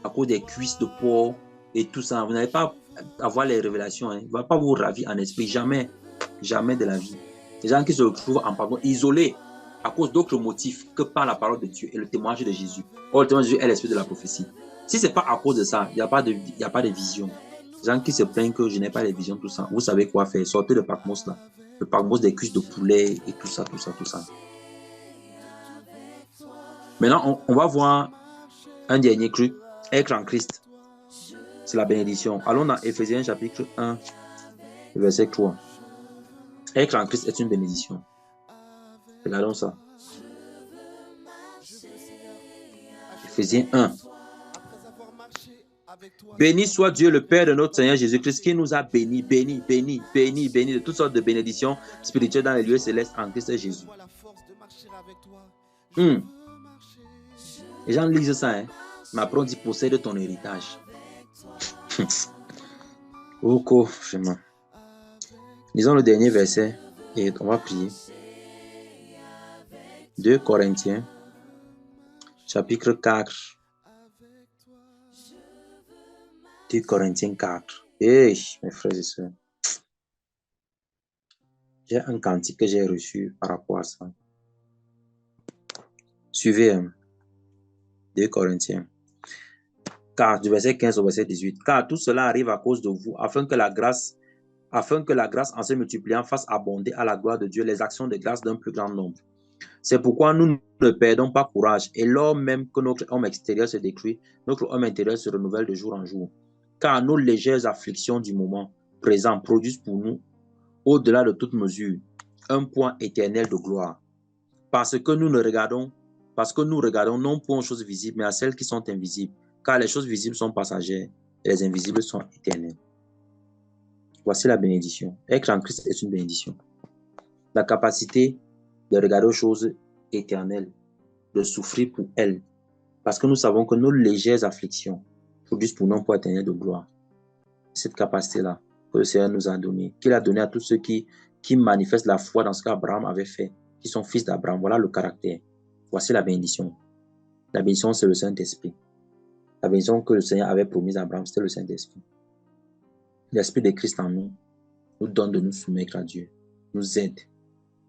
à cause des cuisses de porc et tout ça, vous n'allez pas avoir les révélations. Il ne va pas vous ravir en esprit. Jamais. Jamais de la vie. Les gens qui se retrouvent en Patmos, isolés à cause d'autres motifs que par la parole de Dieu et le témoignage de Jésus. Or, le témoignage de Jésus est l'esprit de la prophétie. Si ce n'est pas à cause de ça, il n'y a pas de vision. Les gens qui se plaignent que je n'ai pas de vision, tout ça, vous savez quoi faire. Sortez de Patmos là. Le Patmos des cuisses de poulet et tout ça. Maintenant, on va voir un dernier truc. Être en Christ. C'est la bénédiction. Allons dans Éphésiens chapitre 1, verset 3. Être en Christ est une bénédiction. Regardons ça. Éphésiens 1. Béni soit Dieu, le Père de notre Seigneur Jésus-Christ, qui nous a bénis de toutes sortes de bénédictions spirituelles dans les lieux célestes en Christ Jésus. Les gens lisent ça, hein. Mais après on dit possède ton héritage. Oh, vraiment. Lisons le dernier verset et on va prier. 2 Corinthiens, chapitre 4. 2 Corinthiens 4. Mes frères et sœurs. J'ai un cantique que j'ai reçu par rapport à ça. Suivez 2 Corinthiens 4, du verset 15 au verset 18. Car tout cela arrive à cause de vous, afin que la grâce en se multipliant fasse abonder à la gloire de Dieu les actions de grâce d'un plus grand nombre. C'est pourquoi nous ne perdons pas courage, et lors même que notre homme extérieur se détruit, notre homme intérieur se renouvelle de jour en jour. Car nos légères afflictions du moment présent produisent pour nous, au-delà de toute mesure, un poids éternel de gloire. Parce que nous regardons non point aux choses visibles, mais à celles qui sont invisibles. Car les choses visibles sont passagères, et les invisibles sont éternelles. Voici la bénédiction. Être en Christ est une bénédiction. La capacité de regarder aux choses éternelles, de souffrir pour elles. Parce que nous savons que nos légères afflictions produisent pour nous un poids éternel de gloire. Cette capacité-là que le Seigneur nous a donnée, qu'il a donnée à tous ceux qui manifestent la foi dans ce qu'Abraham avait fait, qui sont fils d'Abraham. Voilà le caractère. Voici la bénédiction. La bénédiction, c'est le Saint-Esprit. La bénédiction que le Seigneur avait promise à Abraham, c'était le Saint-Esprit. L'Esprit de Christ en nous donne de nous soumettre à Dieu. nous aide,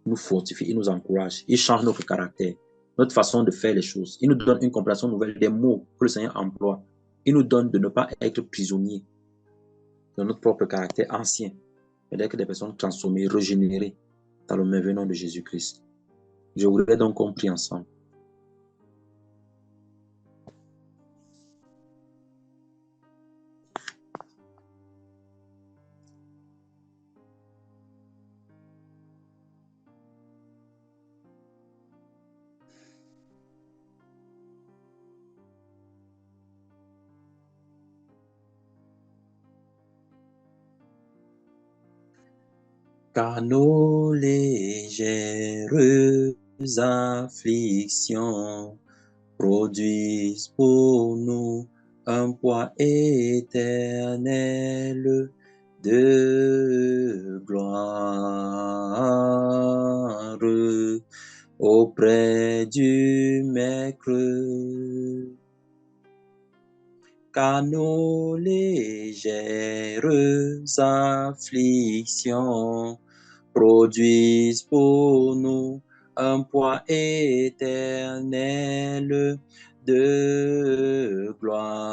nous fortifie, il nous encourage, il change notre caractère, notre façon de faire les choses. Il nous donne une compréhension nouvelle des mots que le Seigneur emploie. Il nous donne de ne pas être prisonniers de notre propre caractère ancien, mais d'être des personnes transformées, régénérées dans le merveilleux nom de Jésus-Christ. Je voudrais donc qu'on prie ensemble. Car nos légères afflictions produisent pour nous un poids éternel de gloire auprès du Maître. Car nos légères afflictions produisent pour nous un poids éternel de gloire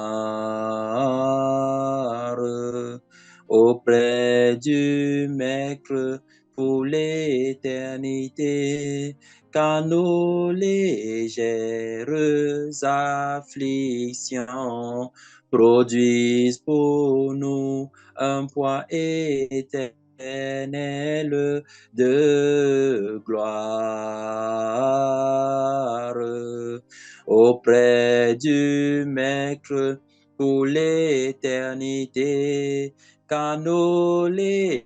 auprès du Maître pour l'éternité. Car nos légères afflictions produisent pour nous un poids éternel de gloire auprès du Maître pour l'éternité. Car nos légères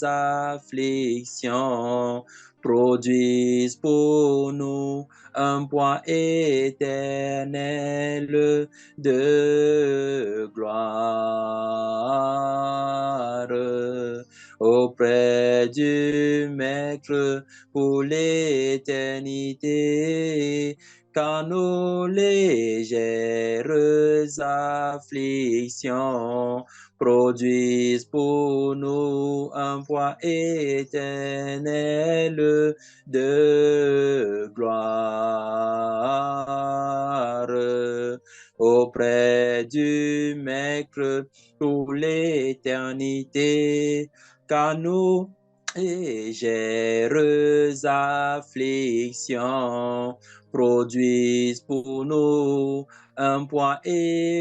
afflictions produisent pour nous un poids éternel de gloire auprès du Maître pour l'éternité. Car nos légères afflictions produisent pour nous un poids éternel de gloire auprès du Maître pour l'éternité. Car nos légères afflictions produisent pour nous un poids éternel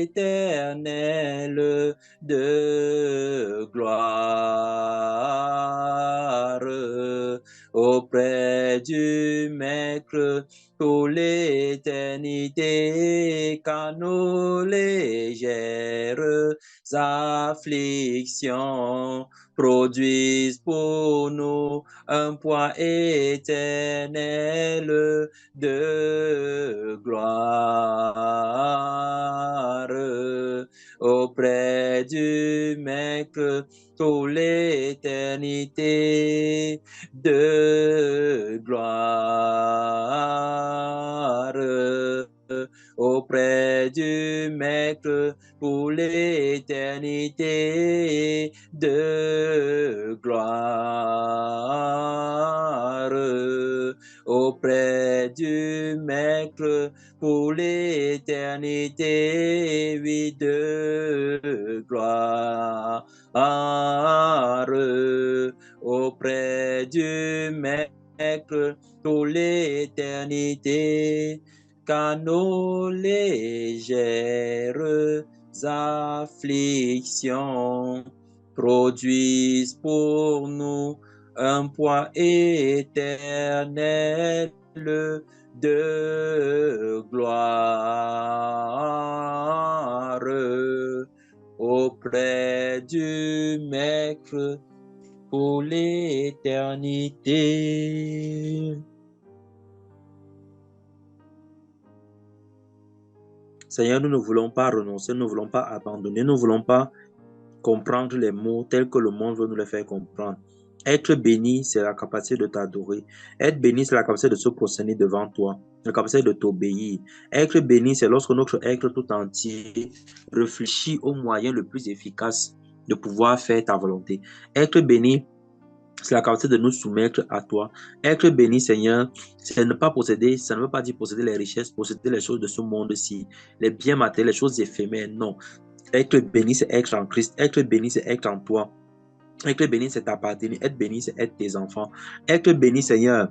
de gloire auprès du Maître pour l'éternité. Car nos légères afflictions produisent pour nous un poids éternel de gloire auprès du Maître pour l'éternité de gloire auprès du Maître pour l'éternité de gloire auprès du Maître pour l'éternité, oui, de gloire auprès du Maître pour l'éternité. Car nos légères afflictions produisent pour nous un poids éternel de gloire auprès du Maître pour l'éternité. Seigneur, nous ne voulons pas renoncer, nous ne voulons pas abandonner, nous ne voulons pas comprendre les mots tels que le monde veut nous les faire comprendre. Être béni, c'est la capacité de t'adorer. Être béni, c'est la capacité de se prosterner devant toi, la capacité de t'obéir. Être béni, c'est lorsque notre être tout entier réfléchit au moyen le plus efficace de pouvoir faire ta volonté. Être béni, C'est la capacité de nous soumettre à toi. Être béni, Seigneur, c'est ne pas posséder, ça ne veut pas dire posséder les richesses, posséder les choses de ce monde-ci, les biens matériels, les choses éphémères. Non. Être béni, c'est être en Christ. Être béni, c'est être en toi. Être béni, c'est t'appartenir. Être béni, c'est être tes enfants. Être béni, Seigneur,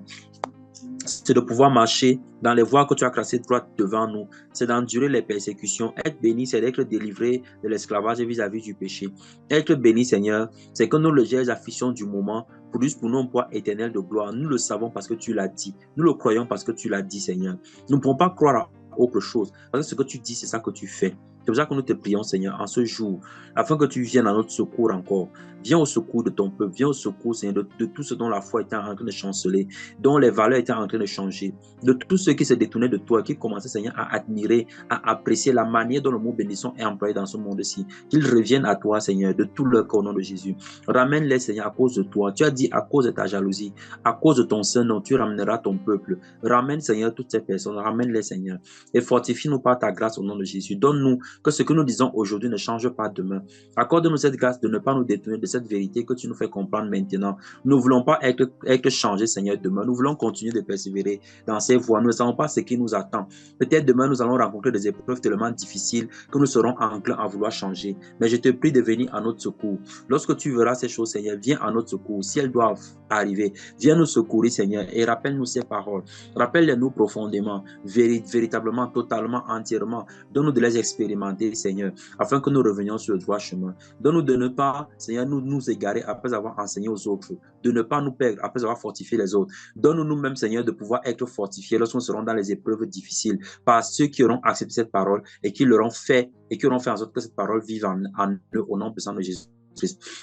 c'est de pouvoir marcher dans les voies que tu as tracées droites devant nous. C'est d'endurer les persécutions. Être béni, c'est d'être délivré de l'esclavage vis-à-vis du péché. Être béni, Seigneur, c'est que nos légères afflictions du moment produisent pour nous un poids éternel de gloire. Nous le savons parce que tu l'as dit. Nous le croyons parce que tu l'as dit, Seigneur. Nous ne pouvons pas croire à autre chose. Parce que ce que tu dis, c'est ça que tu fais. C'est pour ça que nous te prions, Seigneur, en ce jour, afin que tu viennes à notre secours encore. Viens au secours de ton peuple. Viens au secours, Seigneur, de tout ce dont la foi était en train de chanceler, dont les valeurs étaient en train de changer, de tous ceux qui se détournaient de toi, qui commençaient, Seigneur, à admirer, à apprécier la manière dont le mot bénédiction est employé dans ce monde-ci. Qu'ils reviennent à toi, Seigneur, de tout leur cœur au nom de Jésus. Ramène-les, Seigneur, à cause de toi. Tu as dit à cause de ta jalousie, à cause de ton Saint-Nom, tu ramèneras ton peuple. Ramène, Seigneur, toutes ces personnes. Ramène-les, Seigneur. Et fortifie-nous par ta grâce au nom de Jésus. Donne-nous que ce que nous disons aujourd'hui ne change pas demain. Accorde-nous cette grâce de ne pas nous détourner de cette vérité que tu nous fais comprendre maintenant. Nous ne voulons pas être changés, Seigneur, demain. Nous voulons continuer de persévérer dans ces voies. Nous ne savons pas ce qui nous attend. Peut-être demain, nous allons rencontrer des épreuves tellement difficiles que nous serons enclins à vouloir changer. Mais je te prie de venir à notre secours. Lorsque tu verras ces choses, Seigneur, viens à notre secours. Si elles doivent arriver, viens nous secourir, Seigneur, et rappelle-nous ces paroles. Rappelle-les-nous profondément, véritablement, totalement, entièrement. Donne-nous de les expérimenter, Seigneur, afin que nous revenions sur le droit chemin. Donne-nous de ne pas, Seigneur, nous égarer après avoir enseigné aux autres, de ne pas nous perdre après avoir fortifié les autres. Donne-nous nous-mêmes, Seigneur, de pouvoir être fortifiés lorsqu'on sera dans les épreuves difficiles par ceux qui auront accepté cette parole et qui l'auront fait et qui auront fait en sorte que cette parole vive en eux au nom puissant de Jésus.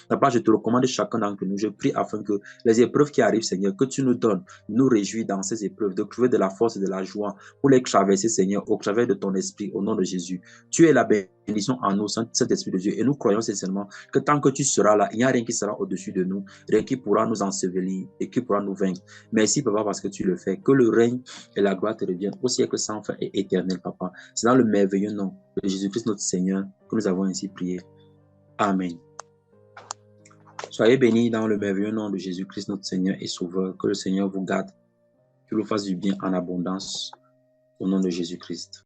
Papa, je te recommande chacun d'entre nous. Je prie afin que les épreuves qui arrivent, Seigneur, que tu nous donnes, nous réjouis dans ces épreuves, de trouver de la force et de la joie pour les traverser, Seigneur, au travers de ton esprit, au nom de Jésus. Tu es la bénédiction en nous, Saint-Esprit de Dieu, et nous croyons sincèrement que tant que tu seras là, il n'y a rien qui sera au-dessus de nous, rien qui pourra nous ensevelir et qui pourra nous vaincre. Merci, Papa, parce que tu le fais. Que le règne et la gloire te reviennent au siècle sans fin et éternel, Papa. C'est dans le merveilleux nom de Jésus-Christ, notre Seigneur, que nous avons ainsi prié. Amen. Soyez bénis dans le merveilleux nom de Jésus-Christ, notre Seigneur et Sauveur. Que le Seigneur vous garde, qu'il vous fasse du bien en abondance, au nom de Jésus-Christ.